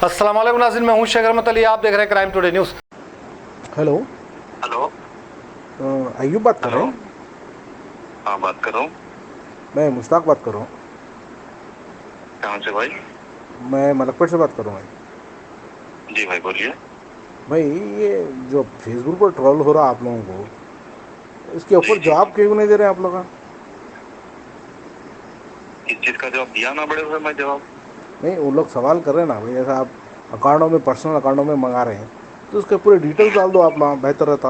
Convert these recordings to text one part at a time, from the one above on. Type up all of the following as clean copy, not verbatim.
अस्सलाम वालेकुम नाज़रीन, मैं हूं शेख रहमत अली। आप देख रहे हैं crime today news. Hello. Hello. Ayub बात कर रहे हेलो। हैं? हाँ, बात कर रहा हूँ। मैं मुश्ताक बात कर रहा हूँ। कहाँ से भाई? मैं मलकपेट से बात कर रहा हूँ जी भाई, बोलिए। भाई। ये जो फेसबुक पर ट्रोल हो रहा है आप लोगों को, इसके जी ऊपर जी। जवाब क्यों नहीं दे रहे हैं आप लोग? किस चीज़ का जवाब दिया ना बड़े हुए मैं जवाब? नहीं, वो लोग सवाल कर रहे हैं ना भाई, ऐसा आप अकाउंटों में, पर्सनल अकाउंटों में मंगा रहे हैं तो उसके पूरे डिटेल्स डाल दो आप लोग, बेहतर रहता।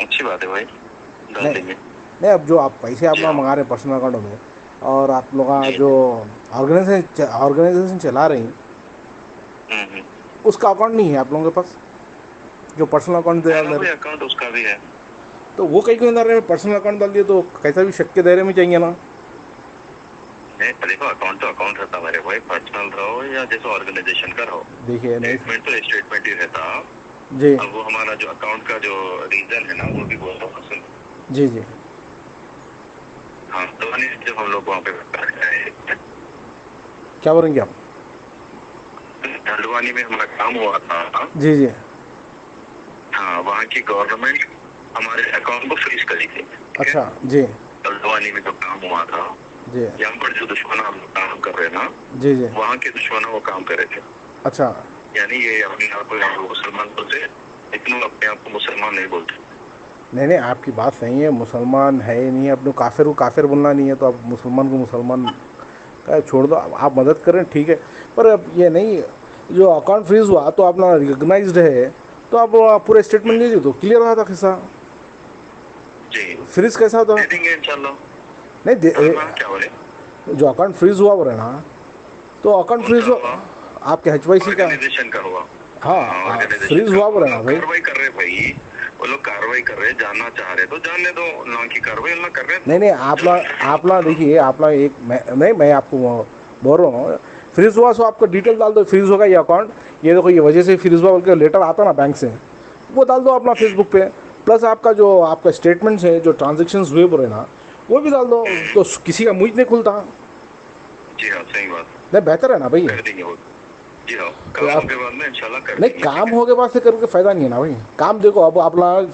अच्छी बात है भाई, डाल नहीं देंगे। नहीं, अब जो आप पैसे आप जी लोग हाँ। मंगा रहे हैं पर्सनल अकाउंटों में, और आप लोग जी जो जी। ऑर्गेनाइजेशन चला रहे हैं हम्म। उसका अकाउंट नहीं है आप लोगों के पास, जो पर्सनल अकाउंट है डाल ना दे भाई, रहे हैं? अकाउंट उसका भी है। तो वो कहीं क्यों डाल रहे हैं? पर्सनल अकाउंट डाल दिए तो कैसा भी शक के दायरे में चाहिए ना। नहीं, देखो अकाउंट तो अकाउंट रहता मेरे भाई, पर्सनल रहो या जैसे ऑर्गेनाइजेशन का रहो। देखिए नहीं। स्टेटमेंट तो स्टेटमेंट ही रहता। जी अब वो हमारा जो अकाउंट का जो रीजन है ना, वो भी बोल रहा हूँ, सुन। जी जी। हाँ, तो जब हम लोग वहाँ पे क्या बोलेंगे आप? हल्द्वानी में हमारा काम हुआ था। जी जी। हाँ, वहाँ की गवर्नमेंट हमारे अकाउंट को फ्रीज करी थी, ठीक है। अच्छा जी हल्द्वानी में जो काम हुआ था, जी यहाँ पर जो दुश्मन हम लोग काम कर रहे हैं ना, जी जी। वहाँ के दुश्मन वो काम कर रहे थे। अच्छा। यानी ये अपने आप को मुसलमान बोलते, लेकिन वो अपने आप को मुसलमान नहीं बोलते। नहीं नहीं, आपकी बात सही है, मुसलमान है ही नहीं है, अपने काफिर को काफिर बोलना नहीं है तो आप मुसलमान को मुसलमान का छोड़ दो, आप मदद करें ठीक है। पर अब ये नहीं, जो अकाउंट फ्रीज हुआ तो अपना रिकग्नाइज्ड है, तो आप पूरा स्टेटमेंट दीजिए तो क्लियर रहा था किस्सा। जी, फ्रीज कैसा होता? दे देंगे इंशाल्लाह। नहीं हाँ हाँ, क्या बोले? जो अकाउंट फ्रीज हुआ बोले ना, तो अकाउंट कौन फ्रीज सा हुआ? आपके HYC का। ऑर्गेनाइजेशन का हुआ। हाँ, हाँ, ऑर्गेनाइजेशन फ्रीज का हुआ हुआ। बोले ना लोग भाई। कार्रवाई कर रहे भाई, वो लोग कार्रवाई कर रहे, जानना चाह रहे तो जानने दो, ना की कार्रवाई ना कर रहे नहीं तो नहीं, जो आप ना देखिए, आप ना एक नहीं, मैं आपको बोल रहा हूँ, फ्रीज हुआ सो आपका डिटेल डाल दो, फ्रीज होगा ये अकाउंट, ये देखो ये वजह से फ्रीज हुआ बोल के लेटर आता ना बैंक से, वो डाल दो अपना फेसबुक पे। प्लस आपका जो आपका स्टेटमेंट्स है, जो ट्रांजेक्शन्स हुए बोले ना, वो भी डाल दो, तो किसी का मुंह नहीं खुलता। जी हाँ, सही बात। नहीं, बेहतर है ना भाई। कर देंगे वो। जी हाँ, तो काम आप के बाद में इंशाल्लाह कर नहीं, देंगे, ठीक काम है। हो के बाद से करके फ़ायदा नहीं है ना भाई। काम देखो, अब आप लोग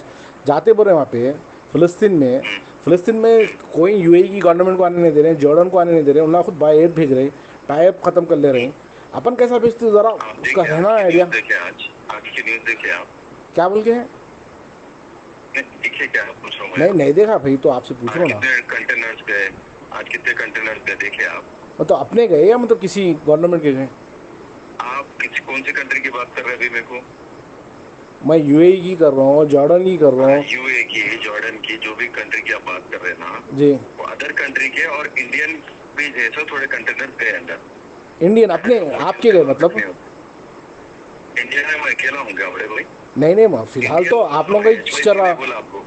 जाते बोले वहाँ पे फ़लस्तीन में, हम्म। फ़लस्तीन में कोई UAE की गवर्नमेंट को आने नहीं दे रहे हैं, जॉर्डन को आने नहीं दे रहे हैं, उन्हें खुद बाय एयर भेज रहे हैं, टाइप ख़त्म कर ले रहे हैं। अपन कैसा भेजते ज़रा, आप उसका देखिए, है आज ना की आइडिया? न्यूज़ देखिए, आज की न्यूज़ देखिए आप। क्या बोल के हैं? नहीं, देखिए क्या पूछ रहा हूँ मैं नहीं नहीं आपको। देखा भाई, तो आपसे पूछ आज रहा हूँ ना। कितने कंटेनर्स गए, आज कितने कंटेनर्स गए देखिए आप। मतलब अपने गए या मतलब किसी गवर्नमेंट के गए? आप किसी कौन सी कंट्री की बात कर रहे हैं अभी मेरे को? मैं UAE की कर रहा हूँ, जॉर्डन की कर रहा हाँ, हूँ। यूए की, जॉर्डन की, जो भी कंट्री की आप बात कर रहे हैं ना, जी। वो अदर कंट्री के और इंडियन भी जैसे थोड़े कंटेनर गए अंदर। इंडियन ऐसा अपने वो चीज़ आपके की गए बात मतलब? नहीं होती। इंडिया में मैं अकेला हूँ क्या बड़े भाई? नहीं नहीं, फिलहाल तो इंडियन आप लोगों का ही चल HYC रहा। नहीं बोला आपको?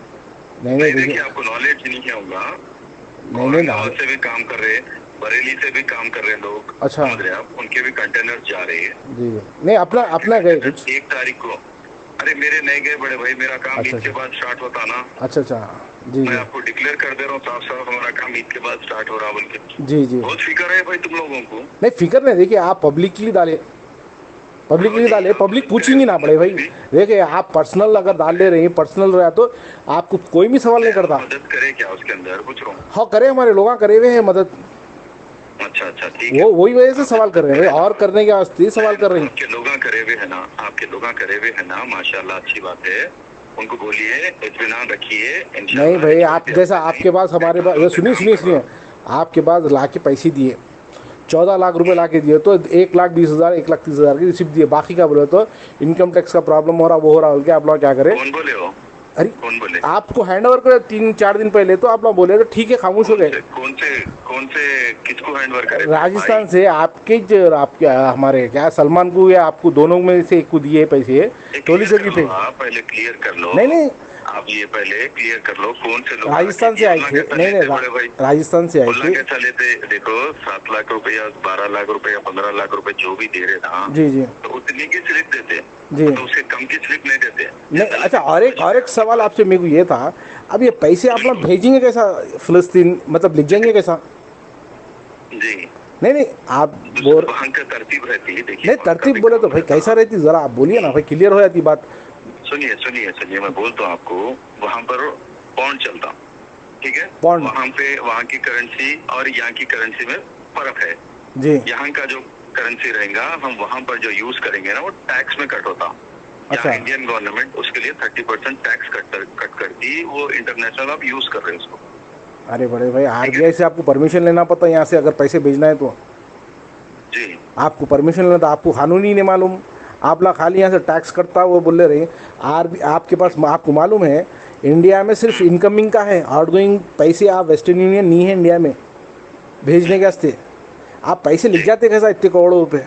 नहीं नहीं नहीं, देखिए। देखिए आपको नॉलेज नहीं क्या होगा। नहीं नहीं ना। औरंगाबाद से भी काम कर रहे, बरेली से भी काम कर रहे हैं लोग, अच्छा। समझ रहे हैं आप, उनके भी कंटेनर जा रहे हैं। जी जी। नहीं, अपना और अपना गए कुछ? कंटेनर 1 तारीख को। अरे मेरे नहीं गए बड़े भाई, मेरा काम अच्छा ईद के अच्छा बाद स्टार्ट होता ना। अच्छा अच्छा। जी मैं जी आपको डिक्लेयर कर दे रहा हूँ साफ साफ, हमारा काम ईद के बाद स्टार्ट हो रहा बोल के। जी जी। बहुत फिक्र है भाई तुम लोगों को। नहीं, फिक्र नहीं, देखिए आप पब्लिकली डाले, हाँ पब्लिकली जी, डाले, आप पब्लिक मदद करें पूछेंगी उसके ना अंदर पड़े कुछ भाई। भी। देखिए आप पर्सनल अगर डाल ले रहे हैं, पर्सनल रहा तो आपको कोई भी सवाल नहीं, नहीं आप करता। मदद करें क्या उसके अंदर, पूछ रहा हूँ। हाँ करे, हमारे लोग करे हुए हैं मदद। अच्छा अच्छा, ठीक है। वो वही वजह से आप सवाल कर मदद रहे हैं करें भाई, ना। और करने के वास्ते सवाल नहीं, कर रहे हैं। आपके लोग करे हुए है ना, आपके लोग करे हुए है ना, माशाल्लाह, अच्छी बात है। उनको बोलिए, इत्मीनान रखिए, नहीं इंशाल्लाह भाई, आप छोड़ते जैसा आपसे नहीं। आपके पास हमारे पास, ये सालों से सुनिए काम सुनिए कर रहा सुनिए, हूँ। आपके पास ला के पैसे दिए, 14 लाख रुपए ला के दिए, तो 1,20,000 1,30,000 की रिसिप्ट दिए, बाकी का बोले तो इनकम टैक्स का प्रॉब्लम हो रहा, वो हो रहा, बोल के आप लोग क्या करें? कौन बोले हो? अरे, कौन बोले? आपको हैंड ओवर करे 3-4 दिन पहले, तो आप लोग बोले तो ठीक है, खामोश हो कौन गए। से कौन से कौन से किसको हैंडओवर करे मेरे भाई? राजस्थान से आपके आपके हमारे क्या सलमान को या आपको, दोनों में से एक को दिए पैसे, ये टोली क्लियर कर चौकी लो, पे। आप पहले क्लियर कर लो। नहीं नहीं, आप ये पहले क्लियर कर लो, कौन से लोग आके राजस्थान से दिए, आए उल्ला थे। कैसा नहीं नहीं, लेते बड़े भाई? राजस्थान से आए उल्ला थे। कैसा लेते? देखो, 7 लाख रुपया, 12 लाख रुपया, 15 लाख रुपया जो भी दे रहे ना, जी जी तो उतनी की स्लिप देते, जी। तो उससे कम की स्लिप नहीं देते। नहीं, अच्छा, और एक सवाल आपसे मेरे को ये था, अब ये पैसे आप लोग भेजेंगे कैसा? फिलिस्तीन मतलब लिख जाएंगे कैसा? जी, नहीं नहीं आप दूसरे वहाँ का तरतीब रहती है, देखिए नहीं वहाँ का तरतीब भी बोले तो काम भाई रहता कैसा है। रहती, जरा आप बोलिए ना भाई, क्लियर हो जाती बात। सुनिए सुनिए सुनिए, मैं बोलता हूँ आपको, वहाँ पर पौंड चलता, ठीक है, पौंड। वहाँ पे वहाँ की करेंसी और यहाँ की करेंसी में फर्क है। जी यहाँ का जो करेंसी रहेगा, हम वहाँ पर जो यूज करेंगे ना, वो टैक्स में कट होता। अच्छा। यहाँ इंडियन गवर्नमेंट उसके लिए 30% टैक्स कट करती, वो इंटरनेशनल आप यूज कर रहे हैं उसको। अरे बड़े भाई, आरबीआई से आपको परमिशन लेना पड़ता है यहाँ से अगर पैसे भेजना है तो, जी आपको परमिशन लेना था, आपको कानून ही नहीं मालूम। आप ना खाली यहाँ से टैक्स कटता वो बोल रहे आपके पास, आपको मालूम है इंडिया में सिर्फ इनकमिंग का है, आउटगोइंग पैसे आप वेस्टर्न यूनियन नहीं है इंडिया में भेजने के वास्ते। आप पैसे लिख जाते कैसा इतने करोड़ों रुपए?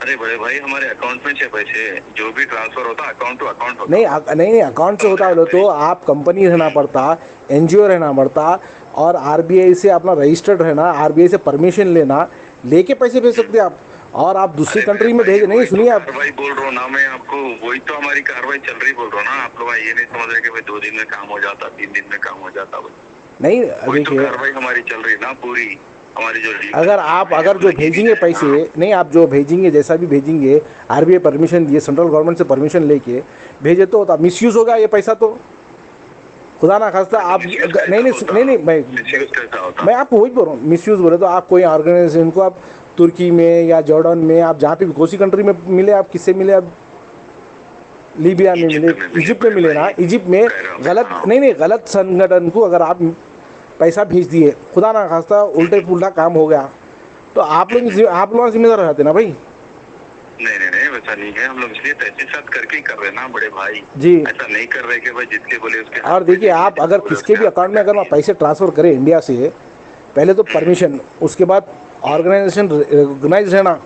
अरे बड़े भाई, हमारे अकाउंट में से पैसे जो भी ट्रांसफर होता अकाउंट टू अकाउंट होता। नहीं अकाउंट से होता बोलो तो आप कंपनी रहना पड़ता, एनजीओ रहना पड़ता, और आरबीआई से अपना रजिस्टर्ड रहना, आरबीआई से परमिशन लेना, लेके पैसे भेज सकते आप। और आप दूसरी कंट्री में भेज नहीं, सुनिए आप, कार्रवाई बोल रहा हूँ ना मैं आपको, वही तो हमारी कार्रवाई चल रही बोल रहा हूँ ना। आप लोग ये नहीं समझ रहे कि भाई 2 दिन में काम हो जाता, 3 दिन में काम हो जाता, नहीं वही तो देखिए, कार्रवाई हमारी चल रही ना पूरी, हमारी जो अगर जो भेजेंगे पैसे, नहीं आप जो भेजेंगे जैसा भी भेजेंगे, आरबीआई परमिशन दिए, सेंट्रल गवर्नमेंट से परमिशन लेके भेजे तो मिसयूज होगा ये पैसा तो, खुदा ना खास्ता आप नहीं मैं आपको वही बोल रहा हूँ, मिसयूज बोले तो आप कोई ऑर्गेनाइजेशन को, आप तुर्की में या जॉर्डन में, आप जहाँ पे भी कोई सी कंट्री में मिले, आप किससे मिले, आप लीबिया में मिले, इजिप्ट में मिले ना, इजिप्ट में गलत नहीं गलत संगठन को अगर आप पैसा भेज दिए, खुदा ना खास्ता उल्टे पुल्टा काम हो गया तो आप लोग जिम्मेदार हो जाते ना भाई। नहीं वैसा नहीं है, हम लोग इसलिए तहकीकात करके ही कर रहे हैं ना बड़े भाई जी। ऐसा नहीं कर रहे कि भाई जिसके बोले उसके। और देखिए, आप अगर किसके भी अकाउंट में अगर आप पैसे ट्रांसफ़र करें इंडिया से, पहले तो परमिशन, उसके बाद ऑर्गेनाइजेशन रिकॉग्नाइज रहना,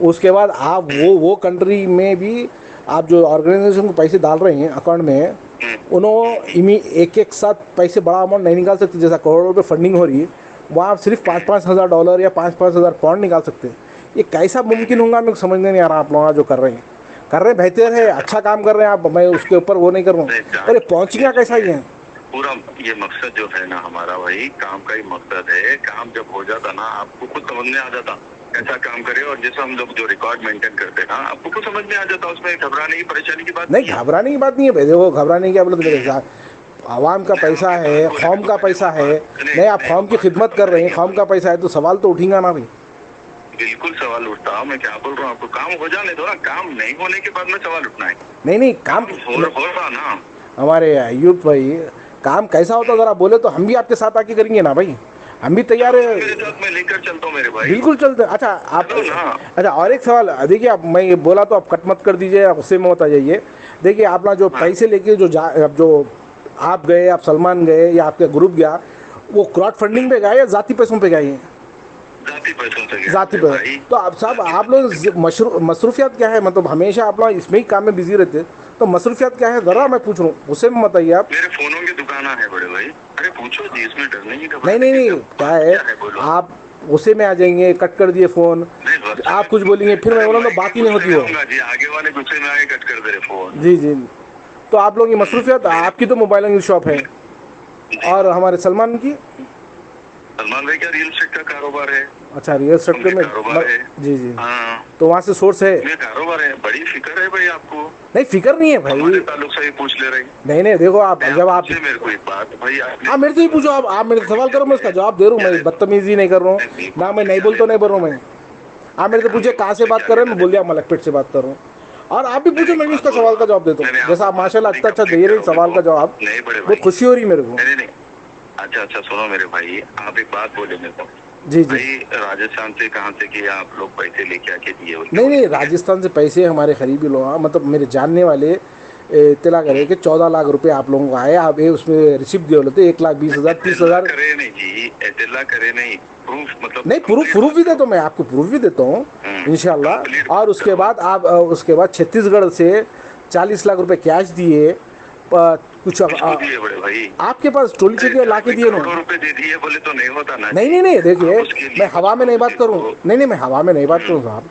उसके बाद आप वो कंट्री में भी आप जो ऑर्गेनाइजेशन को पैसे डाल रहे हैं अकाउंट में, उन्होंने एक साथ पैसे बड़ा अमाउंट नहीं निकाल सकते, जैसा करोड़ों रुपये फंडिंग हो रही है, वहाँ आप सिर्फ 5-5 हज़ार डॉलर या 5-5 हज़ार पाउंड निकाल सकते हैं। ये कैसा मुमकिन होगा मेरे को समझने नहीं आ रहा। आप लोग जो कर रहे हैं बेहतर है, अच्छा काम कर रहे हैं आप, मैं उसके ऊपर वो नहीं कर रहा हूँ, अरे पहुँचना कैसा ही है पूरा। ये मकसद जो है ना हमारा, वही काम का ही मकसद है। काम जब हो जाता ना, आपको खुद समझ में आ जाता कैसा काम करे, और जैसे हम लोग जो रिकॉर्ड मेंटेन करते हैं ना, आपको कुछ समझ में आ जाता, उसमें घबराने की परेशानी की बात नहीं, घबराने की बात नहीं है भाई। देखो घबराने की बोले, आवाम का पैसा है, कौम का पैसा है, नहीं आप कौम की खिदमत कर रहे हैं, कौम का पैसा है तो सवाल तो उठेगा ना भाई। बिल्कुल सवाल उठता, मैं क्या बोल रहा हूँ आपको, काम हो जाने दो ना, काम नहीं होने के बाद में सवाल उठना है। नहीं काम हो रहा ना हमारे यूथ भाई, काम कैसा होता जरा बोले तो हम भी आपके साथ आके करेंगे ना भाई, हम भी तैयार है, मेरे साथ मैं लेकर चलता हूँ मेरे भाई, बिल्कुल चलते हैं। अच्छा आप, अच्छा और एक सवाल देखिए, आप मैं ये बोला तो आप कट मत कर दीजिए, आप उससे मत आ जाइए। देखिए आप ना जो पैसे लेके जो आप गए, आप सलमान गए या आपका ग्रुप गया, वो क्राउड फंडिंग पे गए या जाती पैसों पे गए? जाती पैसों से जाती पैसे। तो आप सब आप लोग मसरूफियात क्या है, मतलब हमेशा आप लोग इसमें ही काम में बिजी रहते, तो मसरूफियात क्या है जरा मैं पूछ रहा हूँ, उससे भी बताइए आप। मेरे फोनों की दुकान है बड़े भाई, अरे पूछो जी, इसमें डरने की नहीं क्या है, आप उसे में आ जाएंगे, कट कर दिए फोन, आप कुछ बोलेंगे फिर मैं बोला तो बात ही नहीं होती हो जी, आगे वाले गुस्से में आगे कट कर दे रहे फोन। जी तो आप लोग की मसरूफियत, आपकी तो मोबाइल की शॉप है, और हमारे सलमान की, सलमान भाई क्या रियल एस्टेट का कारोबार है। अच्छा रियल एस्टेट में कारोबार है। जी हाँ, तो वहाँ से सोर्स है, कारोबार है। बड़ी फिक्र है भाई आपको? नहीं फिक्र नहीं है भाई, हमारे ताल्लुक से ही पूछ ले रही। नहीं देखो आप, जब आप मेरे को एक बात भाई, आप मेरे से ही पूछो, आप मेरे से सवाल करो, मैं उसका जवाब दे रहा हूँ, मैं बदतमीजी नहीं कर रहा हूँ ना, मैं नहीं बोलता नहीं बोल रहा हूँ मैं। आप मेरे से पूछे कहाँ से बात कर रहे हैं, मैं बोल दिया मलकपेट से बात कर रहा हूँ, और आप भी पूछो, मैं भी उसका सवाल का जवाब देता हूँ, जैसा आप माशाल्लाह अच्छा दे रहे हैं सवाल का जवाब, बहुत खुशी हो रही है मेरे को। नहीं अच्छा सुनो मेरे भाई, आप एक बात बोले मेरे को जी भाई, राजस्थान से कहाँ से कि आप लोग पैसे लेके आके दिए? नहीं राजस्थान से पैसे हमारे करीबी लोग, मतलब मेरे जानने वाले इत्तला करे कि 14 लाख रुपए आप लोगों को आए, आप ये उसमें रिसिप्ट दिए बोले थे 1,20,000 30,000 करे नहीं जी, इत्तला करे नहीं, प्रूफ मतलब नहीं, प्रूफ भी देता हूँ मैं आपको, प्रूफ भी देता हूँ इंशाल्लाह। और उसके बाद आप उसके बाद छत्तीसगढ़ से 40 लाख रुपए कैश दिए, कुछ आपके पास टोली चेक ला के दिए रुपए दे दिए बोले तो नहीं होता ना। नहीं देखिए, मैं हवा में नहीं बात करूँ, नहीं मैं हवा में नहीं बात करूँ साहब,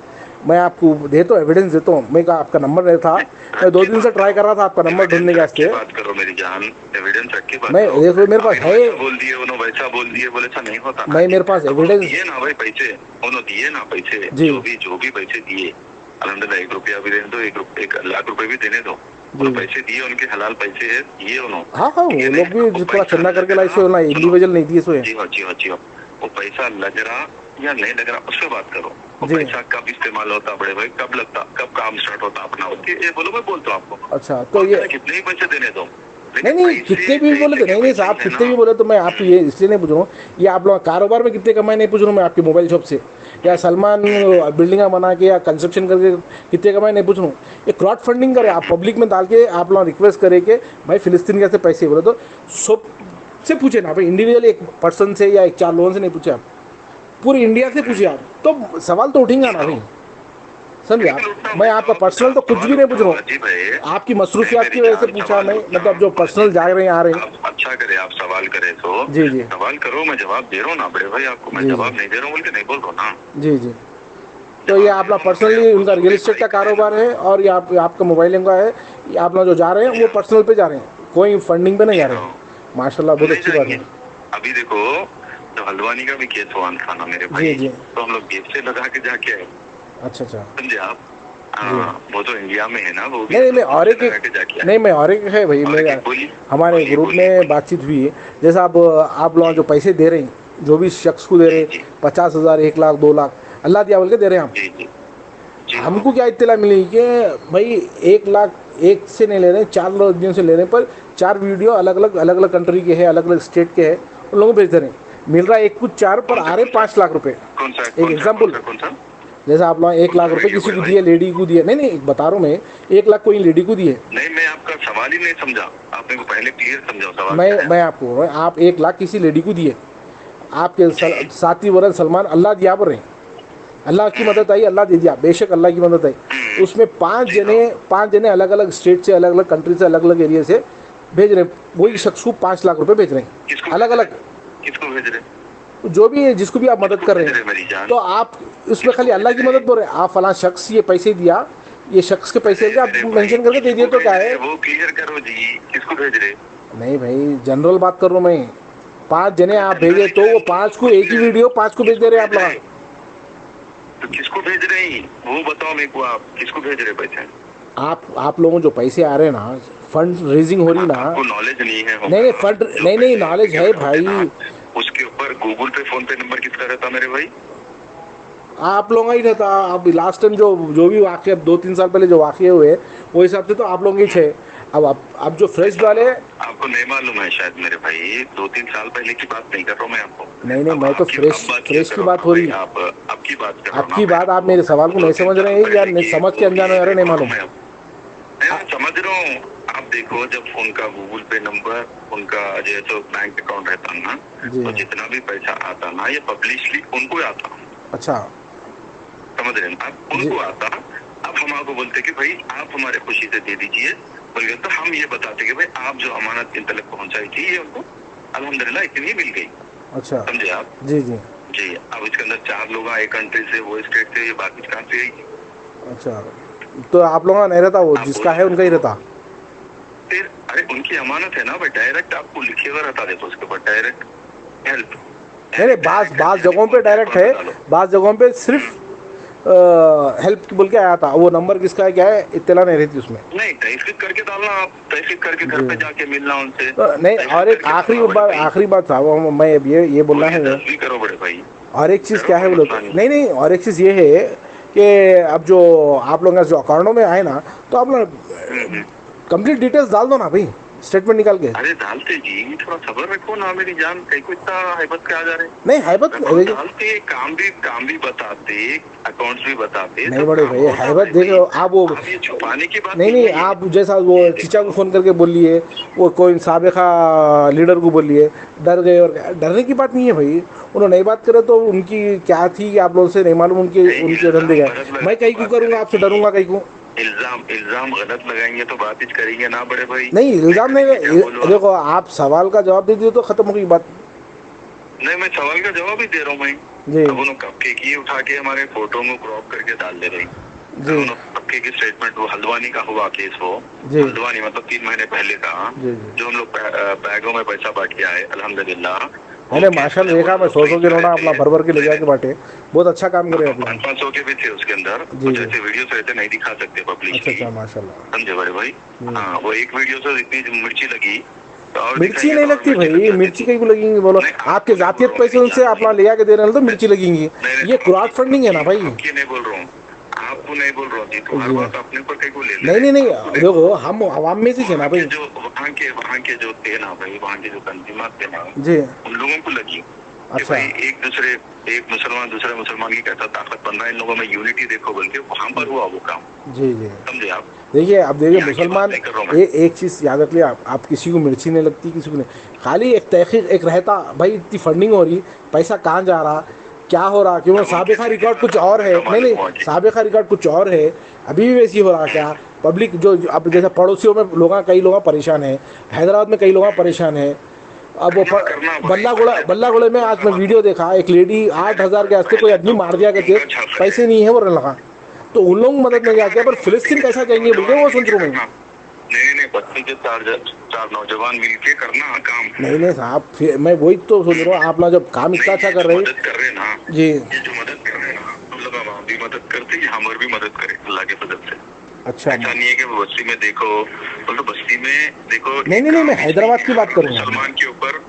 मैं आपको देता हूँ, एविडेंस देता हूँ। मैं आपका नंबर नहीं था, मैं 2 दिन से ट्राई कर रहा था आपका नंबर ढूंढने के वास्ते। बात करो मेरी जान, एविडेंस रख के बात मैं करो। देखो मेरे पास आप है, वैसा बोल दिए उन्होंने, वैसा बोल दिए, बोले ऐसा नहीं होता। मैं मेरे पास एविडेंस दिए ना भाई पैसे, उन्होंने दिए ना पैसे, जी। जो भी पैसे दिए अल्हम्दुलिल्लाह, 1 रुपया भी देने दो, 1 लाख रुपए भी देने दो, जी। पैसे दिए, उनके हलाल पैसे है, दिए उन्होंने। हाँ हाँ, वो लोग भी जितना चंदा करके लाई सो ना, इंडिविजुअल नहीं दिए सो है। जी हाँ जी हाँ जी हाँ, वो पैसा लग रहा या नहीं लग रहा उस पर बात करो। वो जी। पैसा कब इस्तेमाल होता बड़े भाई, कब लगता, कब काम स्टार्ट होता अपना, ये बोलो, मैं बोलता हूँ आपको। अच्छा तो ये कितने ही पैसे देने दो, नहीं नहीं, कितने भी बोले तो नहीं साहब, कितने भी बोले तो मैं आपको ये इसलिए नहीं पूछ रहा हूँ, ये आप लोग कारोबार में कितने कमाए नहीं पूछ रहा हूँ मैं आपके मोबाइल शॉप से, या सलमान बिल्डिंगा बना के या कंस्ट्रक्शन करके कितने कमाए नहीं पूछ रहा हूँ। ये क्राउड फंडिंग करे, आप पब्लिक में डाल के आप लोग रिक्वेस्ट करे कि भाई फिलिस्तीन कैसे पैसे बोले, तो सबसे पूछे ना भाई, इंडिविजुअल एक पर्सन से या 1-4 लोगों से नहीं पूछे आप, पूरी इंडिया से पूछे आप, तो सवाल तो उठेंगे ना भाई, समझे आप। मैं आपका पर्सनल तो कुछ भी नहीं पूछ रहा हूँ, आपकी मसरूफियात की वजह से पूछा नहीं, मतलब जो पर्सनल जा रहे हैं आ रहे हैं। अच्छा करे, आप सवाल करे तो जी जी सवाल करो, मैं जवाब दे रहा हूँ ना बड़े भाई आपको, मैं जी, जवाब नहीं दे रहा हूँ बोल के नहीं बोल रहा हूँ ना। जी जी। तो ये अपना पर्सनली उनका रियल एस्टेट का कारोबार है, और ये आपका मोबाइल का है, ये आप लोग जो जा रहे हैं वो पर्सनल पे जा रहे हैं, कोई फंडिंग पे नहीं जा रहे हैं। माशाल्लाह, बहुत नहीं अच्छी बात है। जाएंगे। अभी देखो, जो हल्द्वानी का भी केस हुआ था ना मेरे जी भाई, जी। तो हम लोग गेट से लगा के जाके आए, अच्छा अच्छा। समझे आप। हाँ, वो तो इंडिया में है ना, वो भी नहीं नहीं, और एक लगा के जाके आए। नहीं, मैं और एक है भाई, और मेरा एक बोली, हमारे बोली, ग्रुप बोली, में बोली। बातचीत हुई है, जैसा आप लोग जो पैसे दे रहे हैं जो भी शख्स को दे रहे जी, हैं, 50,000, 1 लाख, 2 लाख अल्लाह दिया बोल के दे रहे हैं हम, जी जी जी। हमको क्या इत्तला मिली कि भाई 1 लाख एक से नहीं ले रहे हैं, 4 लोगों से ले रहे हैं, पर 4 वीडियो अलग अलग कंट्री के हैं, अलग अलग स्टेट के हैं, उन लोगों को भेज दे रहे हैं, मिल रहा है एक कुछ 4 पर आ रहे 5 लाख रुपए। कौन सा एक एग्जाम्पल, कौन सा? जैसे आप लोग 1 लाख रुपए किसी को दिए, लेडी को दिए, नहीं नहीं बता रहा हूँ मैं, 1 लाख कोई लेडी को दिए। नहीं, मैं आपका सवाल ही नहीं समझा, आपने को पहले क्लियर समझाओ सवाल क्या है। मैं आपको, आप 1 लाख किसी लेडी को दिए, आपके साथी वरन सलमान अल्लाह दिया पर रहे, अल्लाह की मदद आई, अल्लाह दे दिया, बेशक अल्लाह की मदद आई, उसमें 5 जने अलग अलग स्टेट से, अलग अलग कंट्री से, अलग अलग एरिया से भेज रहे हैं, वही शख्स को 5 लाख रुपए भेज रहे हैं, अलग अलग, किसको भेज रहे? जो भी है, जिसको भी आप मदद कर रहे हैं, मेरी जान, तो आप उसमें खाली अल्लाह की मदद बोल रहे हैं, आप फलां शख्स ये पैसे दिया, ये शख्स के पैसे आप मेंशन करके दे दिए, तो क्या है वो क्लियर करो जी, किसको भेज रहे? नहीं भाई, जनरल बात कर रहा हूँ मैं, 5 जने आप भेजे, तो वो 5 को एक ही वीडियो 5 को भेज दे रहे हैं आप लोग, तो किसको भेज रहे हैं वो बताओ मेरे को, आप किसको भेज रहे पैसे? आप लोगों जो पैसे आ रहे हैं ना, फंड रेजिंग हो रही ना, आपको नॉलेज नहीं है? नहीं फंड नहीं नॉलेज है भाई, उसके ऊपर गूगल पे, फोन पे नंबर किसका रहता मेरे भाई? आप लोगों का ही रहता। अब लास्ट टाइम जो भी वाक़े 2-3 साल पहले जो वाक़े हुए, वो हिसाब से तो आप लोगों के ही थे। अब जो फ्रेश वाले, आपको नहीं मालूम है शायद मेरे भाई, 2-3 साल पहले की बात नहीं कर रहा हूँ मैं आपको। नहीं मैं तो फ्रेश की बात हो रही है। आप आपकी बात कर रहा हूँ। आपकी बात, आप मेरे सवाल को नहीं समझ रहे हैं, या नहीं समझ के अनजान हो रहे, नहीं मालूम। मैं समझ रहा हूँ। आप देखो, जब उनका गूगल पे नंबर, उनका जो बैंक अकाउंट रहता ना, तो जितना भी पैसा आता ना, ये पब्लिशली उनको आता। अच्छा, समझ रहे हैं आप, उनको आता। अब हम आपको बोलते कि भाई आप हमारे खुशी से दे दीजिए, बोलिए, तो हम ये बताते कि भाई आप जो अमानत इन तक पहुंचाई थी, ये उनको अल्हम्दुलिल्लाह इतनी मिल गई। अच्छा, समझे आप? जी जी जी। अब इसके अंदर 4 लोग आए कंट्री से, वो स्टेट से, ये बाकी कहाँ से आई? अच्छा, तो आप लोगों का नहीं रहता, वो जिसका है उनका ही रहता। फिर अरे उनकी अमानत है ना भाई, डायरेक्ट आपको लिखे हुआ रहता, देखो उसके ऊपर डायरेक्ट हेल्प। नहीं बाज़ जगहों पे डायरेक्ट है, बाज़ जगहों पे सिर्फ हेल्प बोल के आया था, वो नंबर किसका है क्या है इत्तला नहीं रहती उसमें। नहीं, तहकीक करके डालना, आप तहकीक करके घर पे जाके मिलना उनसे। नहीं, और एक आखिरी बात था, वो मैं ये बोलना है, भी करो बड़े भाई। और एक चीज़ क्या है बोलो तो, नहीं और एक चीज़ ये है कि अब जो आप लोगों का जो अकाउंटों में आए ना, तो आप लोग कंप्लीट डिटेल्स डाल दो ना भाई, स्टेटमेंट निकाल के। अरे डालते जी, थोड़ा सब्र रखो ना मेरी जान, कहीं को इतना हैबत के आ जा रहे? नहीं हैबत डालते, काम भी बताते, अकाउंट्स भी बताते। नहीं बड़े भाई, हैबत देखो आप, वो ये छुपाने की बात नहीं आप जैसा वो चीचा को फ़ोन करके बोलिए, वो कोई साबिका लीडर को बोलिए, डर गए, और डरने की बात नहीं है भाई, उन्होंने नहीं बात करे तो उनकी क्या थी कि आप लोगों से नहीं मालूम, उनके धंधे का। मैं कहीं को करूँगा, आपसे डरूंगा कहीं को। इल्जाम गलत लगाएंगे तो बात ही करेंगे ना बड़े भाई। नहीं इल्जाम नहीं, देखो आप सवाल का जवाब दे दिए तो खत्म हो गई बात। नहीं, मैं सवाल का जवाब ही दे रहा हूँ। मैं जी। अब उन्होंने कपके की उठा के हमारे फोटो में क्रॉप करके डाल दे रही। जी। उन्होंने कपके की स्टेटमेंट, वो हल्द्वानी का हुआ केस, वो जी। हल्द्वानी मतलब 3 महीने पहले का, जी, जी। जो हम लोग बैगों में पैसा बांट के आए अल्हम्दुलिल्लाह। मैंने माशाल्लाह देखा, मैं 100 के नोटा अपना भर भर के ले जाके बांटे, बहुत अच्छा काम करे आप लोग। 500 के भी थे उसके अंदर, जी, कुछ जी। ऐसे वीडियोस रहते नहीं दिखा सकते अच्छा पब्लिकली, अच्छा, माशाल्लाह। समझे बड़े भाई। हाँ, वो एक वीडियो से इतनी मिर्ची लगी तो और मिर्ची दिखाएंगे नहीं तो और लगती मिर्ची भाई, लग जाती मिर्ची थी। कहीं को लगेंगी बोलो? नहीं, आपके आपको नहीं जातियत बोल रहा पैसे हूँ, उनसे अपना ले जाके दे रहे हैं तो मिर्ची लगेंगी। नहीं, ये क्राउड फंडिंग है ना भाई। आपकी नहीं बोल रहा हूँ, आपको नहीं बोल रहा हूँ जी, तो हर जी। बात अपने ऊपर कहीं को ले ले नहीं रहे नहीं हैं, नहीं, आपको नहीं देखो बोल रहा हूँ। हम आवाम में से थे ना भाई। वहाँ के जो थे ना भाई, वहाँ के जो तंजीमात थे ना, जी। उन लोगों को लगी कि अच्छा। भाई एक मुसलमान दूसरे मुसलमान की कैसा ताकत बन रहा है, इन लोगों में यूनिटी देखो, बल्कि वहाँ पर हुआ वो काम, जी जी। समझे आप। देखिए अब देखिए यहाँ की बात मुसलमान, नहीं कर रहा हूँ मैं। एक चीज़ याद रखिए, आप किसी को मिर्ची नहीं लगती, किसी को नहीं, खाली एक तहकीक एक रहता भाई, इतनी फंडिंग हो रही, पैसा कहाँ जा रहा, क्या हो रहा, क्यों साबिका रिकॉर्ड कुछ और है। नहीं नहीं, साबिका रिकॉर्ड कुछ और है, अभी भी वैसी हो रहा क्या। पब्लिक जो अब जैसे पड़ोसियों में लोग, कई लोग परेशान हैं, हैदराबाद में कई लोग परेशान हैं। अब वो बल्ला गोड़े में आज मैं वीडियो देखा, एक लेडी 8,000 के हंसते कोई आदमी मार दिया करके, पैसे नहीं है वो लगा, तो उन लोगों की मदद नहीं जाती है, पर फिलिस्तीन कैसा जाएंगे बोल के वो सोच रहा हूँ मैं। नहीं, बच्चे के चार नौजवान मिलके करना काम। नहीं नहीं साहब, फिर मैं वही तो सोच रहा हूँ, आप ना जब काम इतना अच्छा कर रहे मदद कर रहे हैं ना जी। ये जो मदद कर रहे हैं ना, हम लोग हम भी मदद करते हैं, हम और भी मदद करें अल्लाह के फजल से। अच्छा। ऐसा नहीं है कि बस्ती में देखो, तो बस्ती में देखो। नहीं, मैं हैदराबाद की बात करूँगा। मुसलमान के ऊपर,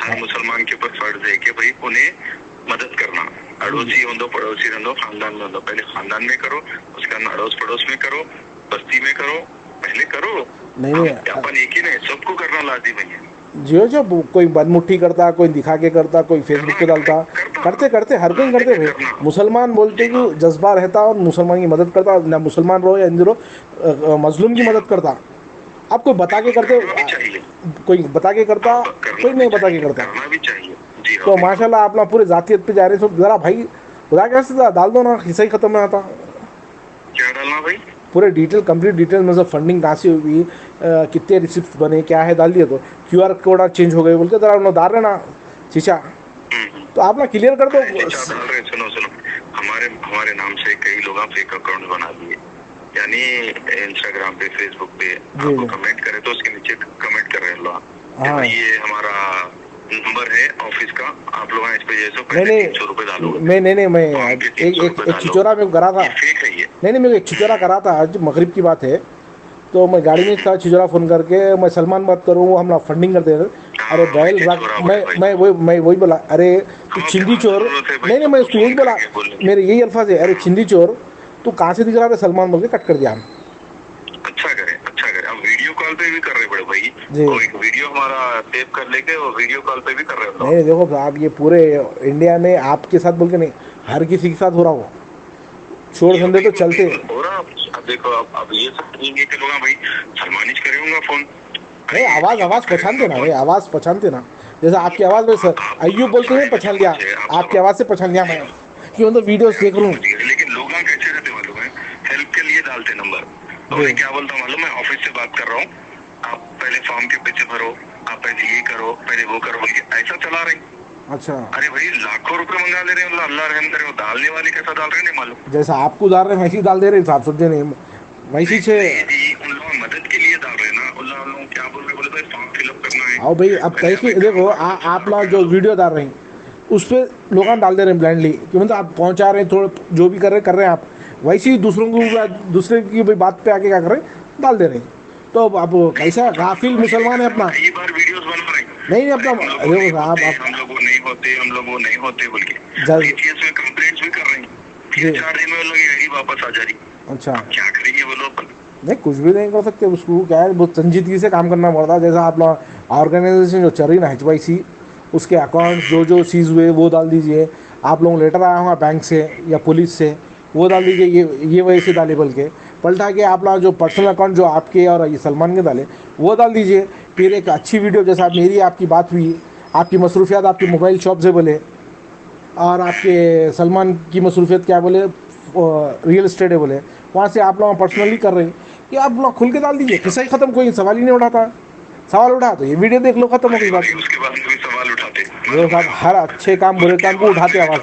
हर मुसलमान के ऊपर फर्ज है कि भाई उन्हें मदद करना, अड़ोसी हो दो, पड़ोसी हो दो, खानदान में हो दो, पहले खानदान में करो, उसका अड़ोस पड़ोस में करो, बस्ती में करो, पहले करो। नहीं अपन एक ही नहीं, सबको करना लाजिम है। जो जो कोई बदमुट्ठी करता, कोई दिखा के करता, कोई फेसबुक पे डालता, करते करते हर कोई करते भाई। मुसलमान बोलते कि जज्बा रहता और मुसलमान की मदद करता, ना मुसलमान रहो या हिंदू रहो, मजलूम की मदद करता। आप कोई बता के करते, कोई बता के करता, कोई नहीं बता के करता। तो माशाल्लाह आप ना पूरे जातियत पे जा रहे हो, जरा भाई खुदा कैसे डाल दो ना, हिस्सा ही खत्म नहीं आता। क्या डालना भाई? पूरे डिटेल, कंप्लीट डिटेल में, सब फंडिंग कहाँ से हुई, कितने रिसिप्ट बने, क्या है, डाल दिया। तो QR कोड चेंज हो गए बोल के जरा उन्होंने डाल रहे ना शीशा, तो आप ना क्लियर कर दो। सुनो, हमारे नाम से कई लोग फेक अकाउंट बना लिए, यानी इंस्टाग्राम पे, फेसबुक पे आपको कमेंट करे तो उसके नीचे कमेंट कर रहे हैं लोग, हाँ। ये हमारा नंबर है ऑफिस का, आप लोग इस पे जैसे पहले 300 रुपए डालो। मैं एक छिचोरा में करा था। नहीं, मैं एक छिचोरा करा था, आज मगरिब की बात है, तो मैं गाड़ी में था, छिचोरा फ़ोन करके, मैं सलमान बात करूँ, वो हम लोग फंडिंग करते हैं। अरे बैल मैं वही बोला, अरे तू छिंदी चोर। नहीं, मैं उसको यही बोला, मेरे यही अल्फाज है, अरे छिंदी चोर तू कहाँ से दिख रहा था, सलमान बोल के कट कर दिया। अच्छा करे। अब वीडियो कॉल पे भी कर रहे बड़े भाई जी, एक वीडियो हमारा सेव कर लेके वो वीडियो कॉल पे भी कर रहे हो। नहीं देखो आप, ये पूरे इंडिया में आपके साथ बोल के नहीं, हर किसी के साथ हो रहा हो, छोड़ धंधे तो चलते हो रहा। अब देखो, अब ये समझेंगे कि लोग भाई सलमानिश करेंगे फोन। नहीं, आवाज पहचानते ना भाई, आवाज पहचानते ना, जैसे आपकी आवाज में सर अय्यूब बोलते हैं, पहचान लिया, आपकी आवाज से पहचान लिया मैं कि मतलब वीडियोस देख लूं। लेकिन लोग कैसे रहते मालूम है, हेल्प के लिए डालते नंबर, तो मैं क्या बोलता हूँ मालूम, मैं ऑफिस से बात कर रहा हूँ, आप पहले फॉर्म के पैसे भरो, आप पहले ये करो, पहले वो करो, ऐसा चला रहे। अच्छा। अरे भाई लाखों रुपए मंगा ले रहे हैं, अल्लाह रहम करे, वो डालने वाले कैसा डाल रहे नहीं मालूम। जैसा आपको डाल रहे हैं वैसे ही डाल दे रहे, साहब समझे नहीं, वैसी छे उन लोग मदद के लिए डाल रहे हैं ना, उन लोग क्या बोल रहे, बोले भाई फॉर्म फिलअप करना है। आओ भाई, अब कैसे देखो आप लोग जो वीडियो डाल रहे हैं उस पर लोग डाल दे रहे हैं ब्लाइंडली, कि मतलब आप पहुंचा रहे हैं, थोड़ा जो भी कर रहे हैं आप, वैसे ही दूसरे की भाई बात पे आके क्या कर रहे हैं, डाल दे रहे हैं। तो अब कैसा गाफिल मुसलमान है अपना, कई बार वीडियोस बना रहे हैं, नहीं अपना देखो आप हम लोग वो नहीं होते बोल के ATS में कंप्लेंट्स भी कर रहे हैं, 3-4 दिन में वो लोग यही वापस आ जा रही। अच्छा, क्या करेंगे वो लोग? नहीं, कुछ भी नहीं कर सकते, उसको क्या है, बहुत संजीदगी से काम करना पड़ता है। जैसा आप लोग ऑर्गेनाइजेशन जो चल रही ना HYC, उसके अकाउंट्स जो सीज हुए वो डाल दीजिए, आप लोगों लेटर आया होगा बैंक से या पुलिस से, वो डाल दीजिए, ये वजह से डाले, बल्कि पलटा के आप लोग जो पर्सनल अकाउंट जो आपके और ये सलमान के डाले वो डाल दीजिए। फिर एक अच्छी वीडियो, जैसा मेरी आपकी बात हुई, आपकी मसरूफियात आपकी मोबाइल शॉप से बोले, और आपके सलमान की मसरूफियत क्या बोले, रियल एस्टेट है बोले, वहाँ से आप लोग पर्सनली कर रहे हैं, ये आप लोग खुल के डाल दीजिए, किस्सा ही खत्म, कोई सवाल ही नहीं उठाता। सवाल उठा तो ये वीडियो देख लो, खत्म हो गई बात। उसके बाद सवाल उठाते, हर अच्छे काम बुरे काम को उठाते आवाज।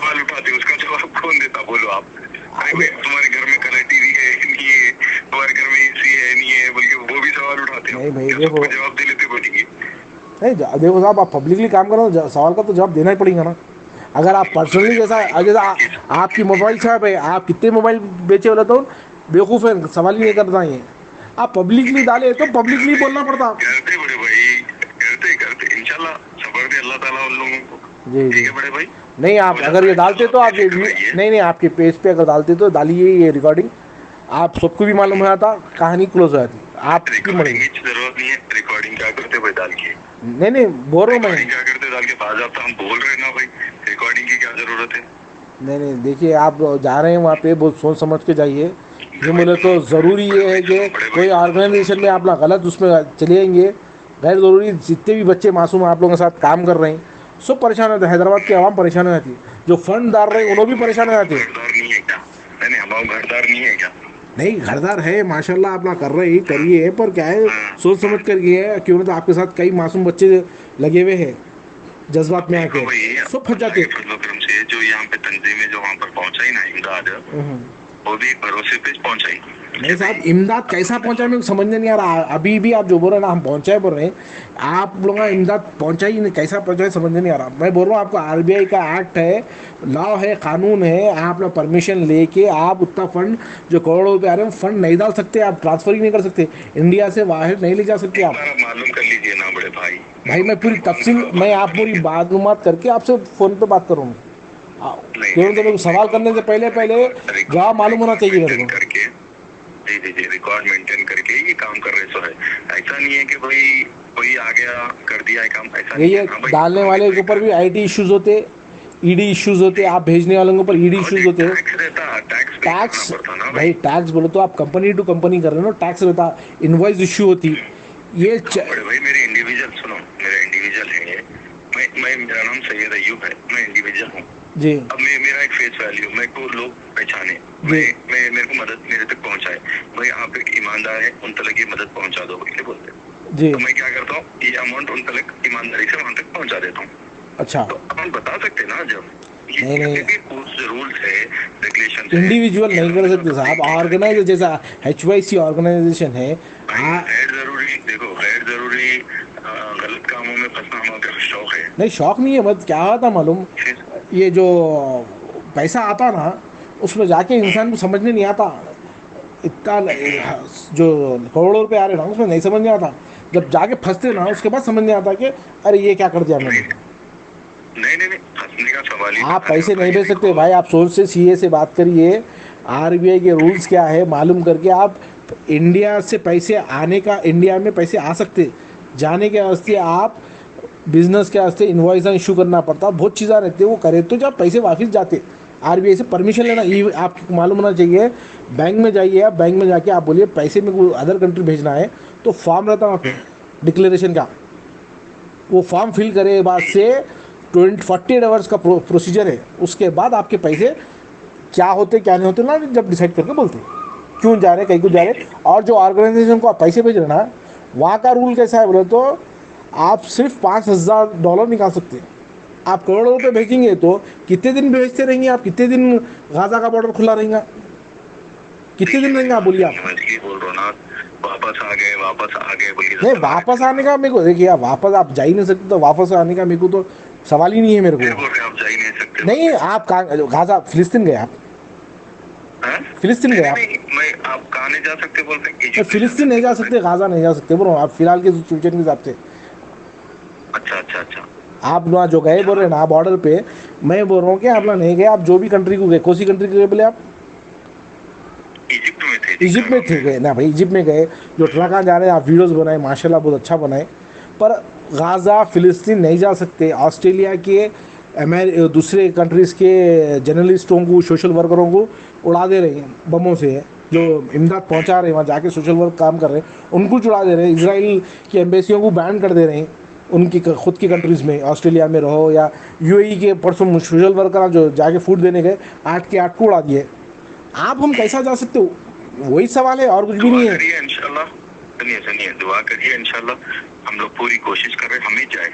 अरे भाई, तुम्हारे घर में कलर टीवी है नहीं है, तुम्हारे घर में एसी है नहीं है, बल्कि वो भी सवाल उठाते हो। नहीं भाई, क्या देखो। सबका जवाब दे लेते बोलेंगे? नहीं देखो साहब, आप पब्लिकली काम करो, सवाल का तो जवाब देना ही पड़ेगा ना। अगर आप पर्सनली जैसा आपकी मोबाइल शॉप है, आप कितने मोबाइल बेचे वाला तो बेवकूफ़ है, सवाल ही नहीं करता ये। आप पब्लिकली डाले तो पब्लिकली बोलना पड़ता। करते बड़े भाई, करते करते इंशाल्लाह सबर दे अल्लाह ताला उन लोगों को। जी ठीक जी। है बड़े भाई। नहीं, आप अगर ये डालते तो आप ये नहीं नहीं, आपके पेज पे अगर डालते तो डालिए ये रिकॉर्डिंग, आप सबको भी मालूम हो जाता, कहानी क्लोज हो जाती। आपकी रिकॉर्डिंग मर्जी। की जरूरत नहीं है। रिकॉर्डिंग क्या करते भाई डाल के? नहीं बोल रहा हूँ मैं। रिकॉर्डिंग क्या करते डाल के? बाज़ाब्ता हम बोल रहे हैं ना भाई, रिकॉर्डिंग की क्या जरूरत है? नहीं देखिए, आप जा रहे हैं वहाँ पे, बहुत सोच समझ के जाइए। ये बोले तो ज़रूरी ये है कि कोई ऑर्गेनाइजेशन में अपना गलत उसमें चले जाएंगे, गैर ज़रूरी जितने भी बच्चे मासूम आप लोगों के साथ काम कर रहे हैं सब परेशान होते हैं। हैदराबाद की आवाम परेशान हो जाती है, जो फंड डाल रहे हैं उन्होंने भी परेशान हो जाते हैं। घरदार नहीं है क्या? नहीं हमारा घरदार नहीं है क्या? नहीं, घरदार है माशाल्लाह, अपना कर रहे हैं, करिए, पर क्या है सोच समझ कर है, क्यों तो आपके साथ कई मासूम बच्चे लगे हुए हैं, जज्बात में आके सब फंस जाते हैं। फजल से जो यहाँ पे तंजीमें जो वहाँ पर पहुँचाई ना इमदाद, वो भी भरोसे पे पहुँचाई। नहीं साहब, इमदाद कैसा पहुंचा मेरे को समझ में नहीं आ रहा। अभी भी आप जो बोल रहे हैं ना, हम पहुंचाए बोल रहे हैं, आप लोगों का इमदाद पहुंचाई नहीं, कैसा पहुंचाए समझ में नहीं आ रहा। मैं बोल रहा हूँ आपको, आरबीआई का एक्ट है, लॉ है, कानून है, आप लोग परमिशन लेके आप उतना फंड जो करोड़ों रुपये आ रहे हैं फंड नहीं डाल सकते, आप ट्रांसफर ही नहीं कर सकते, इंडिया से बाहर नहीं ले जा सकते आप। मालूम कर लीजिए ना बड़े भाई। भाई मैं पूरी तफसील, मैं आप पूरी मालूमात करके आपसे फ़ोन पे बात करूँगा, क्यों तो मेरे को सवाल करने से पहले जवाब मालूम होना चाहिए मेरे को। करके जी रिकॉर्ड मेंटेन करके ये काम कर रहे सो है। ऐसा नहीं है कि भाई कोई आ गया कर दिया है काम, ऐसा नहीं ये है। हाँ भाई, डालने वाले के ऊपर भी आईटी इश्यूज होते, ईडी इश्यूज होते, आप भेजने वालों के ऊपर ईडी इश्यूज होते हैं। टैक्स रहता, टैक्स पड़ता ना भाई, टैक्स बोलो तो आप कंपनी टू कंपनी कर रहे हो, टैक्स रहता, इनवॉइस इश्यू होती ये बड़े भाई मेरे इंडिविजुअल सुनो, मेरा इंडिविजुअल है, मैं मेरा नाम सैयद अयूब है, मैं इंडिविजुअल हूँ जी। अब मेरा एक फेस वैल्यू, मेरे को लोग पहचाने, मेरे को मदद मेरे तक पहुंचाए, भाई आप एक ईमानदार है, उन तक ये मदद पहुंचा दो इसलिए बोलते जी। तो मैं क्या करता हूँ, ये अमाउंट उन तक ईमानदारी से वहां तक पहुंचा देता हूँ। अच्छा, तो अपन बता सकते ना जब नहीं कुछ रूल्स है, रेगुलेशन इंडिविजुअल नहीं कर सकते साहब, ऑर्गेनाइज जैसा HYC ऑर्गेनाइजेशन है। गैर जरूरी, देखो गैर जरूरी गलत कामों में फंसना हमारा शौक है नहीं, शौक नहीं है, बस क्या होता मालूम, ये जो पैसा आता ना उसमें जाके इंसान को समझने नहीं आता, इतना जो करोड़ों रुपए आ रहे ना उसमें नहीं समझ नहीं आता, जब जाके फंसते ना उसके बाद समझ नहीं आता कि अरे ये क्या कर दिया मैंने। नहीं फंसने का सवाल ही आप पैसे नहीं भेज सकते भाई, आप सोच से CA से बात करिए, RBI के रूल्स क्या है मालूम करके आप इंडिया से पैसे आने का, इंडिया में पैसे आ सकते, जाने के वास्ते आप बिजनेस के वास्ते इन्वॉइस इशू करना पड़ता, बहुत चीज़ें रहती है, वो करे तो जब पैसे वापस जाते RBI से परमिशन लेना, ये आपको मालूम होना चाहिए। बैंक में जाइए, आप बैंक में जाके आप बोलिए पैसे में कोई अदर कंट्री भेजना है तो फॉर्म रहता है वहाँ पे डिक्लेरेशन का, वो फॉर्म फिल करे बाद से 48 आवर्स का प्रोसीजर है, उसके बाद आपके पैसे क्या होते क्या नहीं होते ना जब डिसाइड करके बोलते क्यों जा रहे कहीं को जा रहे। और जो ऑर्गेनाइजेशन को आप पैसे भेज रहे ना, वहाँ का रूल कैसा है बोले तो आप सिर्फ $5,000 निकाल सकते हैं। आप करोड़ों रुपए भेजेंगे तो कितने दिन भेजते रहेंगे आप, कितने दिन गाजा का बॉर्डर खुला रहेगा, कितने दिन रहेंगे आप बोलिए। आप बोल रहा ना वापस आ गए बोलिए। नहीं, वापस आने का मेरे को देखिए, आप वापस आप जा ही नहीं सकते, तो वापस आने का मेरे को तो सवाल ही नहीं है मेरे को। आप जा ही नहीं सकते। नहीं, आप गाजा फिलिस्तीन गए, आप फिलिस्तीन गए आप? मैं आप कहाँ नहीं जा सकते बोल रहे? फिलिस्तीन नहीं जा सकते, गाजा नहीं जा सकते, बोलो आप फिलहाल के सिचुएशन के हिसाब से। अच्छा आप वहाँ जो गए बोल रहे ना बॉर्डर पे, मैं बोल रहा हूँ कि आप लोग नहीं गए, आप जो भी कंट्री को गए, कौन सी कंट्री को गए बोले आप? इजिप्ट में थे। इजिप्ट में थे गए ना भाई, इजिप्ट में गए, जो ट्रकान जा रहे हैं, आप वीडियोस बनाए माशाल्लाह बहुत अच्छा बनाए, पर गाजा फिलिस्तीन नहीं जा सकते। ऑस्ट्रेलिया के दूसरे कंट्रीज़ के जर्नलिस्टों को, सोशल वर्करों को उड़ा दे रहे हैं बमों से, जो इमदाद पहुंचा रहे हैं वहाँ जाके सोशल वर्क काम कर रहे हैं उनको उड़ा दे रहे हैं। इजराइल की एम्बेसियों को बैन कर दे रहे हैं उनकी खुद की कंट्रीज़ में, ऑस्ट्रेलिया में रहो या UAE के परसों सोशल वर्कर जो जाके फूड देने गए 8 के 8 को उड़ा दिए। आप हम कैसा जा सकते हो, वही सवाल है और कुछ भी नहीं है। इंशाल्लाह सुनिए दुआ करिए, इंशाल्लाह हम लोग पूरी कोशिश कर रहे हैं, हम ही जाए,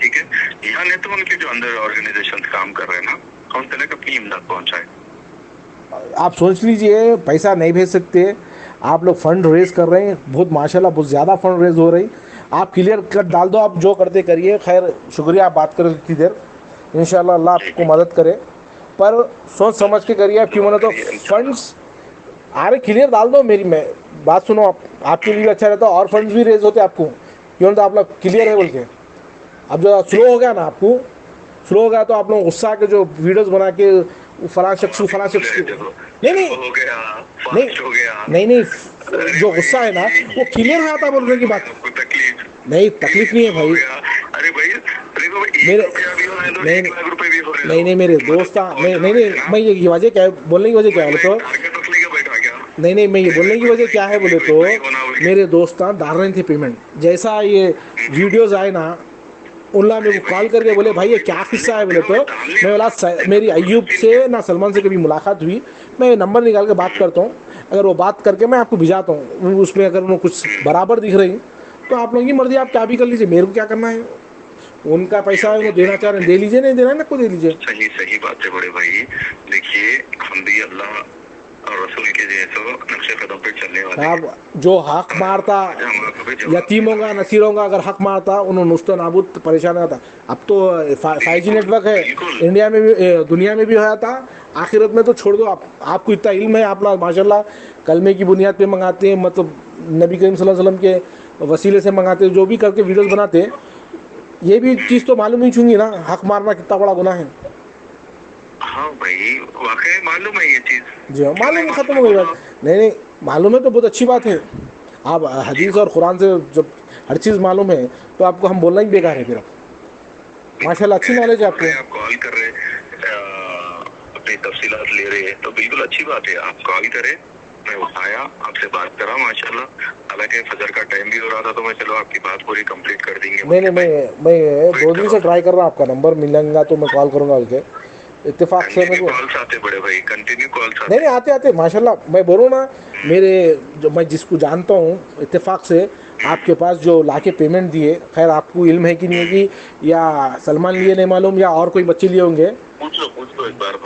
ठीक है। यहाँ नहीं तो उनके जो अंदर ऑर्गेनाइजेशन काम कर रहे हैं ना, उन तक अपनी इमदाद पहुंचाए, आप सोच लीजिए, पैसा नहीं भेज सकते, आप लोग फंड रेज कर रहे हैं, बहुत माशाल्लाह बहुत ज़्यादा फंड रेज हो रही, आप क्लियर कट डाल दो, आप जो करते करिए। खैर शुक्रिया, आप बात करें इतनी देर, इंशाल्लाह अल्लाह आपको मदद करे, पर सोच समझ के करिए। आप क्यों बोले तो फंड्स अरे क्लियर डाल दो, मेरी मैं बात सुनो, आप आपके लिए भी अच्छा रहता और फंड्स भी रेज होते आपको, क्यों तो आप लोग क्लियर है बोल के। अब जो स्लो हो गया ना, आपको स्लो हो गया तो आप लोग गुस्सा के जो वीडियोस बना के फलां शख्स नहीं नहीं हो गया, नहीं फास्ट हो गया। नहीं जो गुस्सा है ना वो क्लियर है आता बोलने की बात। आपको तकलीफ नहीं तकलीफ नहीं है हो भाई, गया। अरे भाई देखो भाई, मेरे 1 रुपया भी होने दो, नहीं 1 लाख रुपए भी होने दो। नहीं मेरे दोस्त नहीं मैं ये वजह क्या है बोलने की वजह क्या है बोले तो, टारगेट रख लेके बैठा क्या? नहीं मैं ये बोलने की वजह क्या है बोले तो, मेरे दोस्त डाल रहे थे पेमेंट, जैसा ये वीडियोस आए ना उनला मेरे को कॉल करके बोले भाई ये क्या किस्सा है बोले तो, मैं बोला मेरी अयूब से ना सलमान से कभी मुलाकात हुई, मैं नंबर निकाल के बात करता हूँ, अगर वो बात करके मैं आपको भिजाता हूँ, उसमें अगर उन्हें कुछ बराबर दिख रही तो आप लोगों की मर्जी, आप क्या भी कर लीजिए, मेरे को क्या करना है। उनका पैसा है, वो देना चाह रहे हैं दे लीजिए, नहीं देना है ना को दे लीजिए। सही सही बात है बड़े भाई। देखिए हम भी अल्लाह और रसूल के जैसे नक्शे कदम पे चलने वाले हैं। आप जो हक मारता यतीमों का नसीरों का अगर हक मारता उन्होंने नुस्तो नाबूद परेशान होता। अब तो 5G नेटवर्क है इंडिया में भी, दुनिया में भी होया था, आखिरत में तो छोड़ दो। आपको इतना इल्म है, आप लोग माशाल्लाह कलमे की बुनियाद पे मंगाते हैं, मतलब नबी करीम सल्लल्लाहु अलैहि वसल्लम के वसीले से मंगाते हैं, जो भी करके वीडियोस बनाते हैं, ये भी चीज़ तो मालूम ही चूंगी ना, हक मारना कितना बड़ा गुनाह है। हाँ भाई वाकई मालूम है ये चीज। जी हाँ मालूम, खत्म हो गई बात। नहीं मालूम है तो बहुत अच्छी बात है। आप हदीस और कुरान से जब हर चीज़ मालूम है तो आपको हम बोलना ही बेकार है फिर। माशाल्लाह अच्छी नॉलेज है आपको। आप कॉल कर रहे अपनी तफसीलात ले रहे हैं तो बिल्कुल अच्छी बात है, आप कॉल करें, मैं उठाया, आपसे बात करा माशाल्लाह। हालांकि फजर का टाइम भी हो रहा था तो मैं चलो आपकी बात पूरी कंप्लीट कर देंगे। नहीं मैं 2 दिन से ट्राई कर रहा हूँ, आपका नंबर मिलेगा तो मैं कॉल करूँगा उसके इत्तेफाक से। मेरे को कॉल्स आते बड़े भाई, कंटिन्यू कॉल्स आते। नहीं आते माशाल्लाह। मैं बोलूँ ना, मेरे जो मैं जिसको जानता हूँ इत्तेफाक से आपके पास जो लाके पेमेंट दिए, खैर आपको इल्म है कि नहीं है कि या सलमान लिए नहीं मालूम या और कोई बच्चे लिए होंगे, पूछ लो एक बार।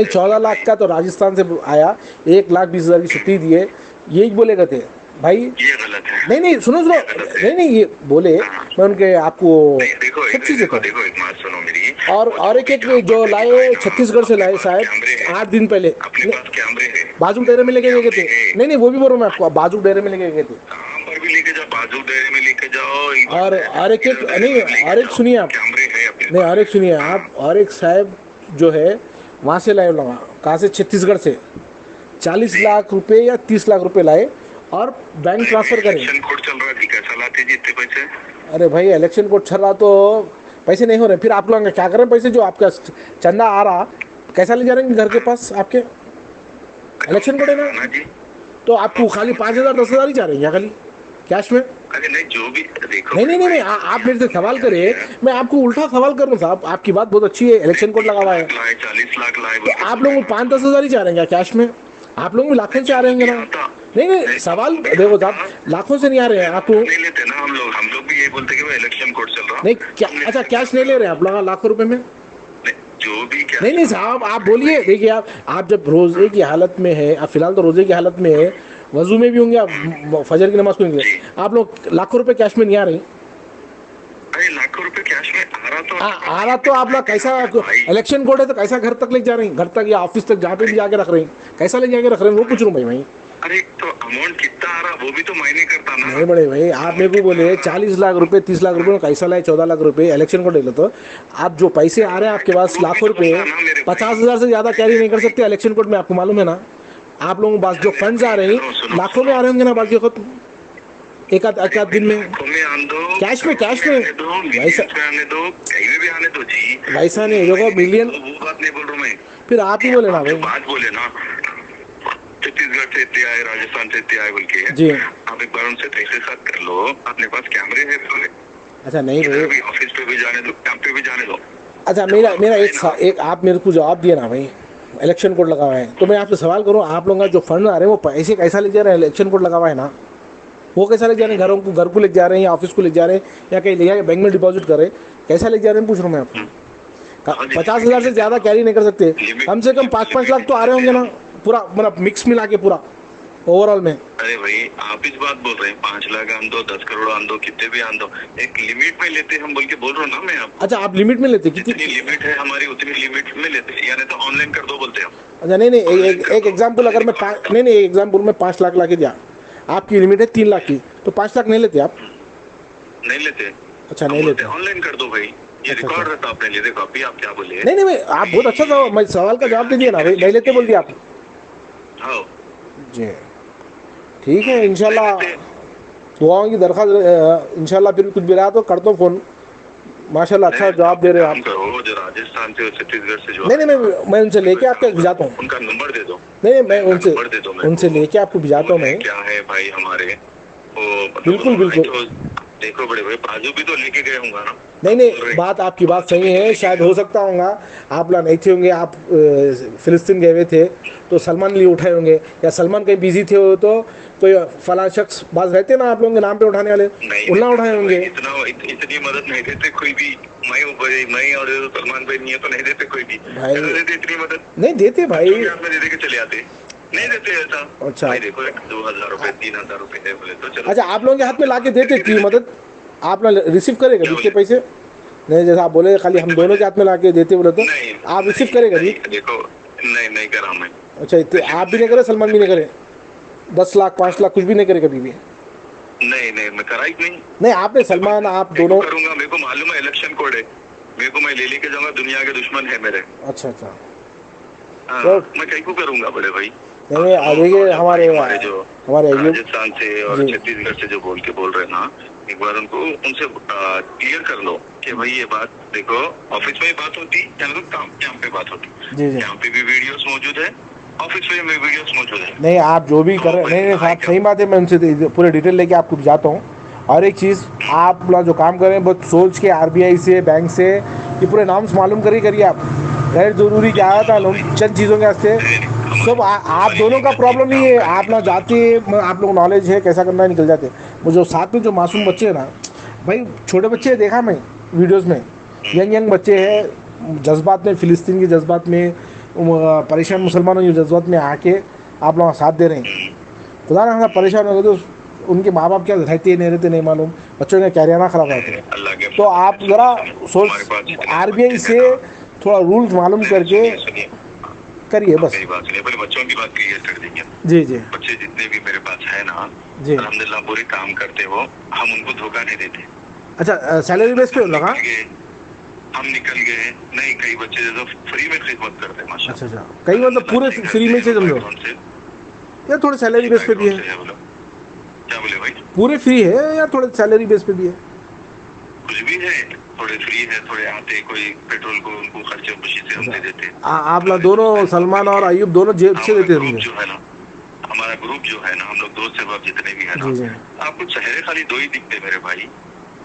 14 लाख का तो राजस्थान से आया, 1,20,000 की छुट्टी दिए, यही बोले गए थे भाई। ये गलत है। नहीं सुनो नहीं ये बोले, मैं उनके आपको सब चीजें देखो एक बात सुनो मेरी। और एक जो लाए छत्तीसगढ़ से लाए शायद 8 दिन पहले, अपने पास कैमरे हैं, बाजू डेरे में लेके गए थे। नहीं वो भी बोल रहा हूँ मैं आपको, बाजू डेरे में लेके गए थे। पर भी लेके जाओ, बाजू डेरे में लेके जाओ। और एक नहीं और एक सुनिए आप, कैमरे हैं अपने नहीं और एक सुनिए आप, और एक साहब जो है वहाँ से लाए लगा, कहाँ से, छत्तीसगढ़ से 40 लाख रुपए या 30 लाख रुपए लाए और बैंक ट्रांसफर करें। इलेक्शन कोड चल रहा थी, कैसा लाते जी इतने पैसे? अरे भाई इलेक्शन कोड चल रहा तो पैसे नहीं हो रहे, फिर आप लोग क्या कर रहे हैं, पैसे जो आपका चंदा आ रहा कैसा ले जा रहे हैं घर के पास आपके, इलेक्शन कोड है ना, जी तो आपको खाली 5,000 10,000 ही जा रहे हैं खाली कैश में। अरे नहीं जो भी देखो, नहीं आप मेरे से सवाल करिए, मैं आपको उल्टा सवाल कर रहा हूँ साहब। आपकी बात बहुत अच्छी है, इलेक्शन कोड लगा हुआ है, 40 लाख लाए, तो आप लोग 5-10 हज़ार ही जा रहे हैं क्या कैश में? आप लोग भी लाखों से आ रहे हैं ना? नहीं सवाल देखो साहब, लाखों से नहीं आ रहे हैं आपको। नहीं लेते ना हम लोग भी यही बोलते कि इलेक्शन कोड चल रहा। नहीं क्या, अच्छा कैश नहीं ले रहे हैं आप लोग लाखों रुपए में? जो भी क्या, नहीं साहब आप बोलिए। देखिए आप जब रोजे की हालत में है, आप फिलहाल तो रोजे की हालत में है, वजू में भी होंगे, आप फजर की नमाज पढ़ेंगे, आप लोग लाखों रुपए कैश में नहीं आ रहे? अरे लाखों रुपए कैश में आ रहा तो आप लोग कैसा, इलेक्शन कोड है तो कैसा घर तक ले जा रहे हैं, घर तक या ऑफिस तक जहाँ पे भी जाके रख रहे हैं, कैसा ले जाके रख रहे हैं, वो पूछ रहा हूँ भाई। अरे तो अमाउंट कितना आ रहा वो भी तो मायने करता ना। नहीं बड़े भाई, आप मेरे को बोले 40 लाख रुपए 30 लाख रुपए कैसा लाए, 14 लाख रुपए इलेक्शन को ले लो, तो आप जो पैसे आ रहे हैं आपके पास लाखों रुपए, 50,000 से ज्यादा कैरी नहीं कर सकते इलेक्शन कोड में, आपको मालूम है ना। आप लोगों के पास जो फंड्स आ रहे हैं लाखों में आ रहे होंगे ना बाकी वक्त, एक आध दिन में कैश में वैसा वैसा नहीं देखो मिलियन। वो बात नहीं बोल रहा मैं, फिर आप ही बोले ना भाई, बात बोले ना छत्तीसगढ़ से इतने आए, राजस्थान से इतने आए बोल के जी। आप एक बार उनसे तहकीकात कर लो, अपने पास कैमरे हैं बोले। अच्छा नहीं भाई, ऑफिस पे भी जाने दो, कैंप पे भी जाने दो। अच्छा मेरा एक आप मेरे को जवाब दिए ना भाई, इलेक्शन कोड लगा हुआ है, तो मैं आपसे सवाल करूं, आप लोगों का जो फंड आ रहे हैं वो पैसे कैसा ले जा रहे हैं, इलेक्शन कोड लगा हुआ है ना, वो कैसा ले जा रहे हैं, घर को ले जा रहे हैं या ऑफिस को ले जा रहे हैं या कहीं ले जाके बैंक में डिपॉजिट कर रहे हैं, कैसा ले जा रहे हैं पूछ रहा हूँ मैं आपको। 50,000 से ज्यादा कैरी नहीं कर सकते, कम से कम 5-5 लाख तो आ रहे होंगे ना। पूरा मतलब मिक्स मिला के पूरा ओवरऑल में? अरे भाई आप इस बात बोल रहे हैं 5 लाख आन दो, 10 करोड़ आन दो, कितने भी आन दो, एक लिमिट में लेते हम बोल के बोल रहा हूँ ना मैं आपको। अच्छा, आप लिमिट में लेते जितनी कितनी? लिमिट है हमारी उतनी लिमिट में लेते हैं, यानी तो ऑनलाइन कर दो बोलते हैं हम। अच्छा नहीं नहीं, एक एग्जाम्पल अगर मैं नहीं नहीं, एक एग्जाम्पल में 5 लाख ला के दिया, आपकी लिमिट है 3 लाख की, तो 5 लाख नहीं लेते आप? नहीं लेते। अच्छा नहीं लेते। ऑनलाइन कर दो भाई, ये अच्छा, रिकॉर्ड अच्छा। रहता अपने लिए। देखो अभी आप क्या बोले। नहीं नहीं, मैं आप बहुत अच्छा था, मैं सवाल का जवाब दे दिया ना भाई, नहीं लेते बोल दिया आप। हाँ जी ठीक है, इंशाल्लाह नहीं लेते। दुआओं की दरख्वास्त, इंशाल्लाह फिर कुछ भी रहा तो कर दो फ़ोन। माशाल्लाह अच्छा जवाब दे रहे हो काम आप। करो, जो राजस्थान से और छत्तीसगढ़ से जो नहीं नहीं, मैं उनसे लेके आपके भिजाता हूँ। उनका नंबर दे दो। नहीं नहीं, मैं उनका उनसे नंबर दे दो मेरे उनसे को। लेके आपको भिजाता हूँ वो है मैं। क्या है भाई हमारे वो मतलब बिल्कुल, बिल्कुल। तो देखो बड़े भाई बाजू भी तो लेके गए होंगे ना। नहीं नहीं, बात आपकी बात सही है, शायद हो सकता होगा आप लोग नहीं थे होंगे, आप फिलिस्तीन गए हुए थे तो सलमान लिए उठाए होंगे, या सलमान कहीं बिजी थे हो तो कोई फला शख्स बाज रहते ना आप लोगों के नाम पे उठाने वाले, नहीं उन्ना उठाए होंगे। इतनी मदद नहीं देते कोई भी। मैं और सलमान भाई नहीं है तो नहीं देते कोई भी भाई। ऐसा देते इतनी मदद। नहीं देते भाई। हाथ में दे दे के चले आते, नहीं देते ऐसा। अच्छा। भाई देखो 2,000 रुपए 3,000 रुपए है बोले तो चलो। अच्छा, आप लोगों के हाथ में ला के देते की मदद, आप लोग रिसीव करेगा क्या जितने बोले? पैसे? नहीं, जैसा आप बोले खाली हम दोनों के हाथ में ला के देते बोले तो नहीं आप रिसीव नहीं, करेगा जी? नहीं, देखो नहीं करा मैं। अच्छा, इतने आप भी नहीं करे, सलमान भी नहीं करे? 10 लाख 5 लाख कुछ भी नहीं करे कभी भी? नहीं मैं करा ही नहीं। नहीं, आपने सलमान आप मेरे को दोनों। करूंगा, मेरे को मालूम है इलेक्शन कोड है, मेरे को मैं ले लेके जाऊंगा, दुनिया के दुश्मन है मेरे। अच्छा अच्छा। हाँ, तो मैं कहीं को करूंगा बड़े भाई। नहीं देखिए, हमारे जो हमारे अयूब राजस्थान से और जी। छत्तीसगढ़ से जो बोल रहे हैं ना, एक बार उनसे क्लियर कर लो कि भाई ये बात देखो, ऑफिस में ही बात होती या तो काम पे बात होती। जी जी। यहाँ पे भी वीडियोस मौजूद है, ऑफिस में भी वीडियोस मौजूद है। नहीं, आप जो भी कर रहे नहीं नहीं साहब, सही बात है, मैं उनसे पूरे डिटेल लेके आपको जाता हूँ। और एक चीज़, आप लोग जो काम कर रहे हैं बहुत सोच के, आरबीआई से, बैंक से, ये पूरे नाम मालूम करिए आप। गैर जरूरी क्या था लोग चंद चीज़ों के वास्ते सब आप दोनों का प्रॉब्लम नहीं है, आप ना जाते, आप लोग नॉलेज है कैसा करना है, निकल जाते। वो जो साथ में जो मासूम बच्चे हैं ना भाई, छोटे बच्चे देखा मैं वीडियोस में, यंग बच्चे हैं, जज्बात में, फ़िलिस्तीन के जज्बात में, परेशान मुसलमानों के जज्बात में आके आप लोग साथ दे रहे हैं। खुदा ना परेशान हो गए तो उनके माँ बाप क्या रहते नहीं रहते नहीं मालूम, बच्चों का कैरियर खराब रहते हैं। अल्लाह के तो आप ज़रा सोच, आरबीआई से थोड़ा रूल्स मालूम करके सुनिए करिए बस। मेरी बात सुनिए, पहले बच्चों की बात क्लियर कर देंगे। जी जी बच्चे जितने भी मेरे पास है ना, जी। अल्हम्दुलिल्लाह पूरे काम करते हो, हम उनको धोखा नहीं देते। अच्छा, सैलरी बेस पे लगा? हम निकल गए नहीं, कई बच्चे जो फ्री में खिदमत करते हैं माशा। अच्छा अच्छा, कई मतलब पूरे फ्री में से समझो, या थोड़े सैलरी बेस पे भी है? क्या बोले भाई? पूरे फ्री है या थोड़े सैलरी बेस पे भी है? कुछ भी है, थोड़े फ्री है, थोड़े आते, कोई पेट्रोल को उनको खर्चे खुशी से हम दे देते। आप लोग दोनों, सलमान और अयूब दोनों जेब से देते ग्रुप होंगे? जो है ना, हमारा ग्रुप जो है ना, हम लोग दोस्त से जितने भी है जी जी। ना, आपको चेहरे खाली 2 ही दिखते मेरे भाई,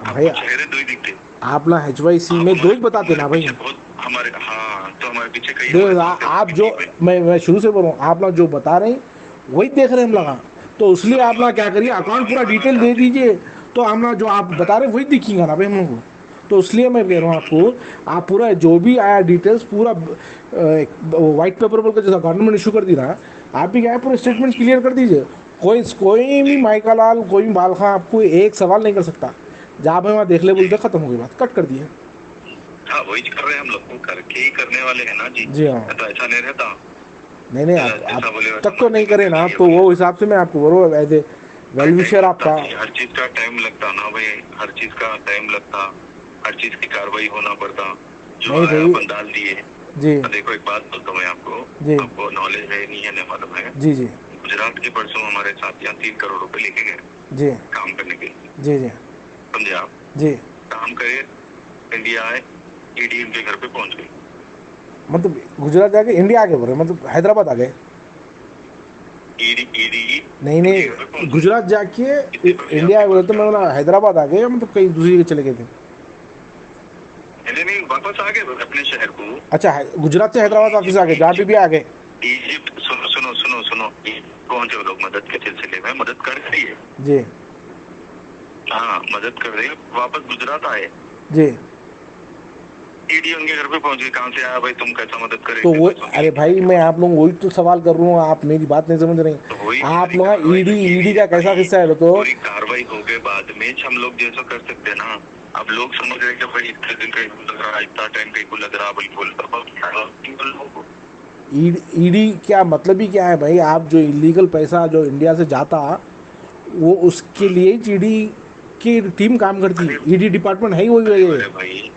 भाई आपको चेहरे 2 ही दिखते। आप ना HYC में 2 ही बताते ना भाई। हमारे हाँ, तो हमारे पीछे कई देखो आप जो, मैं शुरू से बोल रहा हूँ, आप लोग जो बता रहे हैं वही देख रहे हैं हम लगा, तो इसलिए आप लोग क्या करिए, अकाउंट पूरा डिटेल दे दीजिए, तो हम लोग जो आप बता रहे हैं वही दिखेगा ना भाई हम लोग को। तो इसलिए मैं कह रहा हूँ आपको, आप पूरा जो भी आया डिटेल्स पूरा वाइट पेपर पर जैसा गवर्नमेंट इशू कर दी ना, आप भी क्या है पूरा स्टेटमेंट क्लियर कर दीजिए। कोई भी माइका लाल, कोई भी बाल खां आपको एक सवाल नहीं कर सकता। जहाँ पे वहाँ देख ले बोलते खत्म हो गई बात, कट कर दिए। हाँ वही कर रहे हैं हम लोग, को करके ही करने वाले हैं ना जी। जी हाँ। तो ऐसा नहीं रहता। नहीं आप तक तो नहीं करे ना, तो वो हिसाब से मैं आपको बोल रहा हूँ एज ए वेल विशर आपका। हर चीज का टाइम लगता ना भाई, हर चीज का टाइम लगता, हर चीज की कार्रवाई होना पड़ता। जो आया अपन डाल दिए जी। देखो एक बात बोलता हूँ मैं आपको, आपको नॉलेज है नहीं है नहीं मालूम है जी जी। गुजरात के परसों हमारे साथ यहाँ 3 करोड़ रुपए लेके गए जी काम करने के। जी जी समझे आप? जी। काम करे, इंडिया आए, ईडी उनके घर पे पहुंच गई। मतलब गुजरात जाके इंडिया आ गए, बोल रहे मतलब हैदराबाद आ गए? ईडी नहीं, गुजरात जाके इंडिया बोले तो मैं बोला हैदराबाद आ गए, मतलब कहीं दूसरी जगह चले गए थे? नहीं वापस आ गए अपने शहर को। अच्छा, गुजरात से हैदराबाद वापस आ गए, जहाँ पे भी आ गए? इजिप्ट, सुनो पहुंचे वो लोग मदद के सिलसिले में, मदद कर रही है जी। हाँ मदद कर रही है, वापस गुजरात आए जी। ईडी उनके घर पे पहुंच गई, कहाँ से आया भाई, तुम कैसा मदद करे? तो वो, अरे भाई मैं आप लोग वही तो सवाल कर रहा हूँ, आप मेरी बात नहीं समझ रहे तो हैं। वही आप सारी लोग कार्रवाई ईडी की ईडी का कैसा भाई, किस्सा है तो पूरी कार्रवाई हो गए बाद में हम लोग जैसा कर सकते हैं ना। अब लोग समझ रहे हैं कि भाई इतने दिन कहीं को लग रहा है, इतना टाइम कहीं को लग रहा, बिल्कुल ईडी क्या मतलब ही क्या है भाई? आप जो इलीगल पैसा जो इंडिया से जाता वो उसके लिए ईडी की टीम काम करती है। ईडी डिपार्टमेंट है ही वही है भाई।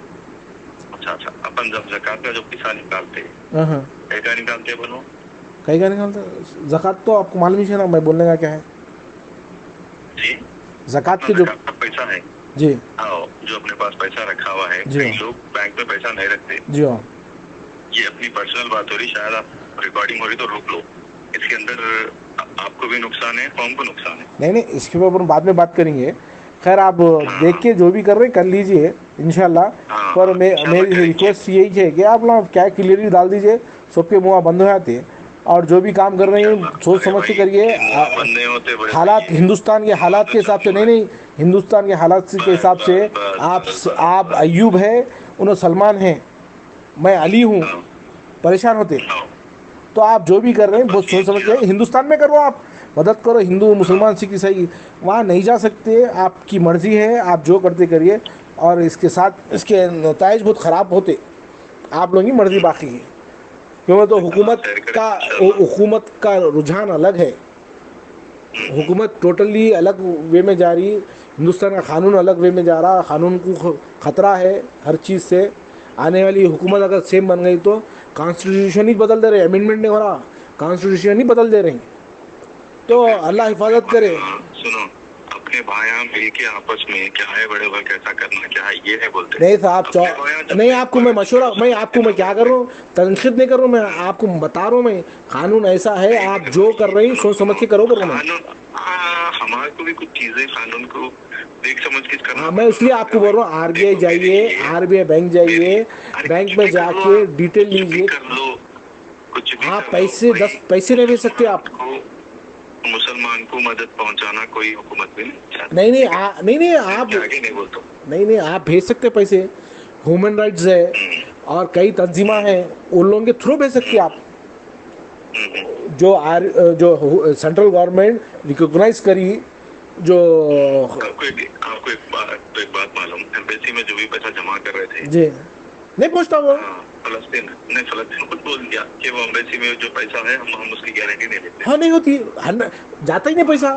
अच्छा, अपन जब ज़कात का जो पैसा निकालते हैं, हाँ हाँ, क्या निकालते हैं बनो? कहीं का निकालता ज़कात तो आपको मालूम ही है ना, मैं बोलने का क्या है। जी, ज़कात के जो ज़कात का पैसा है जी हाँ, जो अपने पास पैसा रखा हुआ है, जी कई लोग बैंक में पैसा नहीं रखते। जी हाँ, ये अपनी पर्सनल बात हो रही, शायद आप रिकॉर्डिंग हो रही तो रोक लो। इसके अंदर आपको भी नुकसान है, कौम को नुकसान है। नहीं नहीं, इसके ऊपर अपन बाद में बात करेंगे। खैर आप देख के जो भी कर रहे हैं कर लीजिए इंशाल्लाह। हाँ, पर इंशाल्लाह मेरी करेंगे। रिक्वेस्ट यही है कि आप लोग क्या क्लियरली डाल दीजिए, सबके मुँह बंद हो जाते हैं। और जो भी काम कर रहे हैं सोच समझ के करिए। बंदे होते बड़े हालात हिंदुस्तान के हालात के हिसाब से नहीं, हिंदुस्तान के हालात के हिसाब से आप अयूब है, उन्हें सलमान है, मैं अली हूँ, परेशान होते। तो आप जो भी कर रहे हैं बहुत सोच समझ के, हिंदुस्तान में करो, आप मदद करो, हिंदू मुसलमान सिख ईसाई वहाँ नहीं जा सकते, आपकी मर्ज़ी है, आप जो करते करिए। और इसके साथ इसके नताइज बहुत ख़राब होते, आप लोगों की मर्ज़ी बाकी है। क्योंकि तो हुकूमत का रुझान अलग है, हुकूमत टोटली अलग वे में जा रही, हिंदुस्तान का कानून अलग वे में जा रहा, कानून को ख़तरा है हर चीज़ से। आने वाली हुकूमत अगर सेम बन गई तो कॉन्स्टिट्यूशन ही बदल दे रहे, अमेंडमेंट नहीं हो रहा, कॉन्स्टिट्यूशन ही बदल दे रहे। तो अल्लाह हिफाजत करे। सुनो, अपने भाइयां मिल के आपस में क्या है बड़े भाई, कैसा करना क्या है, ये नहीं बोलते। नहीं साहब, नहीं आपको मैं मशवरा, मैं क्या कर रहा हूँ, तनकीद नहीं कर रहा हूँ, मैं आपको बता रहा हूँ, मैं कानून ऐसा है, आप जो कर रहे हैं सोच समझ के करो। हमारे को भी कुछ चीजें कानून को देख समझ के करना। हाँ, मैं इसलिए आपको बोल रहा हूँ, आरबीआई जाइए, आरबीआई बैंक जाइए, बैंक में जाके डिटेल लीजिए। कुछ भी आप पैसे 10 पैसे नहीं भेज सकते आप। मुसलमान को मदद पहुंचाना कोई हुकूमत भी नहीं आप नहीं आप भेज सकते पैसे, ह्यूमन राइट्स है और कई तंजीमा हैं, उन लोगों के थ्रू भेज सकते आप। जो सेंट्रल गवर्नमेंट रिकॉग्नाइज करी, जो आपको एक बात मालूम, एम्बेसी में जो भी पैसा जमा कर रहे थे जी नहीं पूछता वो फलस्तीन खुद बोल दिया कि वो एम्बेसी में जो पैसा है हम उसकी गारंटी नहीं लेते। हाँ, नहीं होती, जाता ही नहीं पैसा,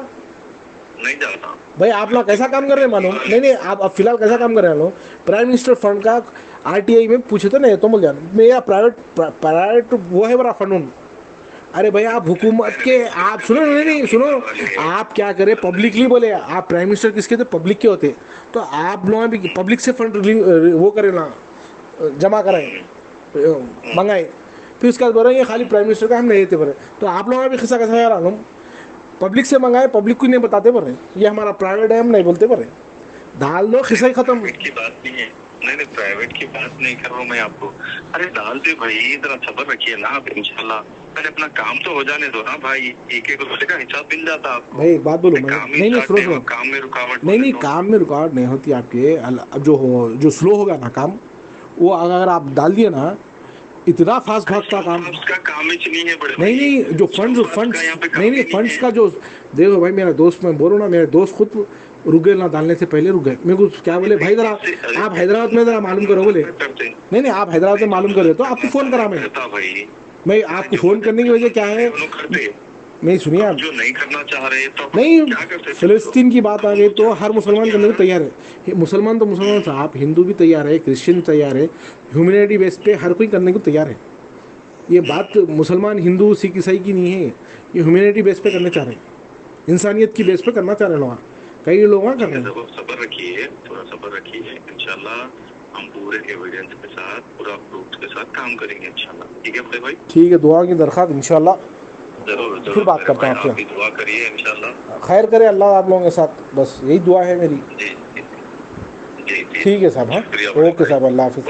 नहीं जाता। भाई आप लोग कैसा काम कर रहे हैं मालूम? नहीं आप अब फिलहाल कैसा काम कर रहे हैं लोग? प्राइम मिनिस्टर फंड का आरटीआई में पूछे थे नहीं तो बोल जाना मेरा प्राइवेट वो है बड़ा फंड। अरे भाई आप हुकूमत के, आप सुनो, नहीं सुनो, आप क्या करें, पब्लिकली बोले, आप प्राइम मिनिस्टर किसके थे? पब्लिक के होते। तो आप लोग भी पब्लिक से फंड वो करें ना, जमा कराएं, मंगाए, फिर उसके बाद बोल रहे हैं ये खाली प्राइम मिनिस्टर का हम नहीं देते बोले। तो आप लोगों ने भी खिस्सा कैसा यार, हम पब्लिक से मंगाए, पब्लिक को नहीं बताते बोल रहे ये हमारा प्राइवेट है, हम नहीं बोलते बोल रहे, डाल दो खिस्सा ही खत्म। की बात नहीं है, नहीं प्राइवेट की बात नहीं कर रहा हूँ मैं आपको। अरे डाल दे भाई, जरा सब्र रखिए ना आप, इंशाल्लाह पहले अपना काम तो हो जाने दो ना भाई, एक रुपये का हिसाब मिल जाता आपको। भाई एक बात बोलूं मैं, नहीं सुनो, काम में रुकावट नहीं काम में रुकावट नहीं होती आपके। अब जो स्लो होगा ना काम, वो अगर आप डाल दिए ना, इतना फास्ट भागता काम, उसका काम ही नहीं है बड़े। नहीं जो फंड्स का जो देखो भाई, मेरा दोस्त, मैं बोल रहा हूँ ना, मेरे दोस्त खुद रुक गए ना, डालने से पहले रुक गए। मेरे को क्या बोले, भाई जरा आप हैदराबाद में जरा मालूम करो, बोले नहीं आप हैदराबाद में मालूम करो, तो आपको फोन करा मैं आपको फोन करने की वजह क्या है, नहीं सुनिए आप, जो नहीं करना चाह रहे तो नहीं फिलिस्तीन की बात आ गई तो हर मुसलमान करने को तैयार है। मुसलमान तो मुसलमान साहब, हिंदू भी तैयार है, क्रिश्चियन तैयार है, ह्यूमैनिटी बेस पे हर कोई करने को तैयार है। ये बात मुसलमान, हिंदू, सिख, ईसाई की नहीं है, ये ह्यूमैनिटी बेस पे करना चाह रहे हैं, इंसानियत की बेस पे करना चाह रहे हैं लोग, कई लोग कर रहे हैं। सब्र रखिए, थोड़ा सब्र रखिए, इंशाल्लाह हम पूरे एविडेंस के साथ, पूरा प्रूफ के साथ काम करेंगे इंशाल्लाह। ठीक है बड़े भाई? ठीक है, दुआ की दरख्वास्त इंशाल्लाह, जरूर फिर बात करता हूँ आपसे। दुआ करिए इंशाल्लाह, खैर करे अल्लाह आप लोगों के साथ, बस यही दुआ है मेरी। जी ठीक है साहब, हाँ ओके साहब, अल्लाह हाफिज़।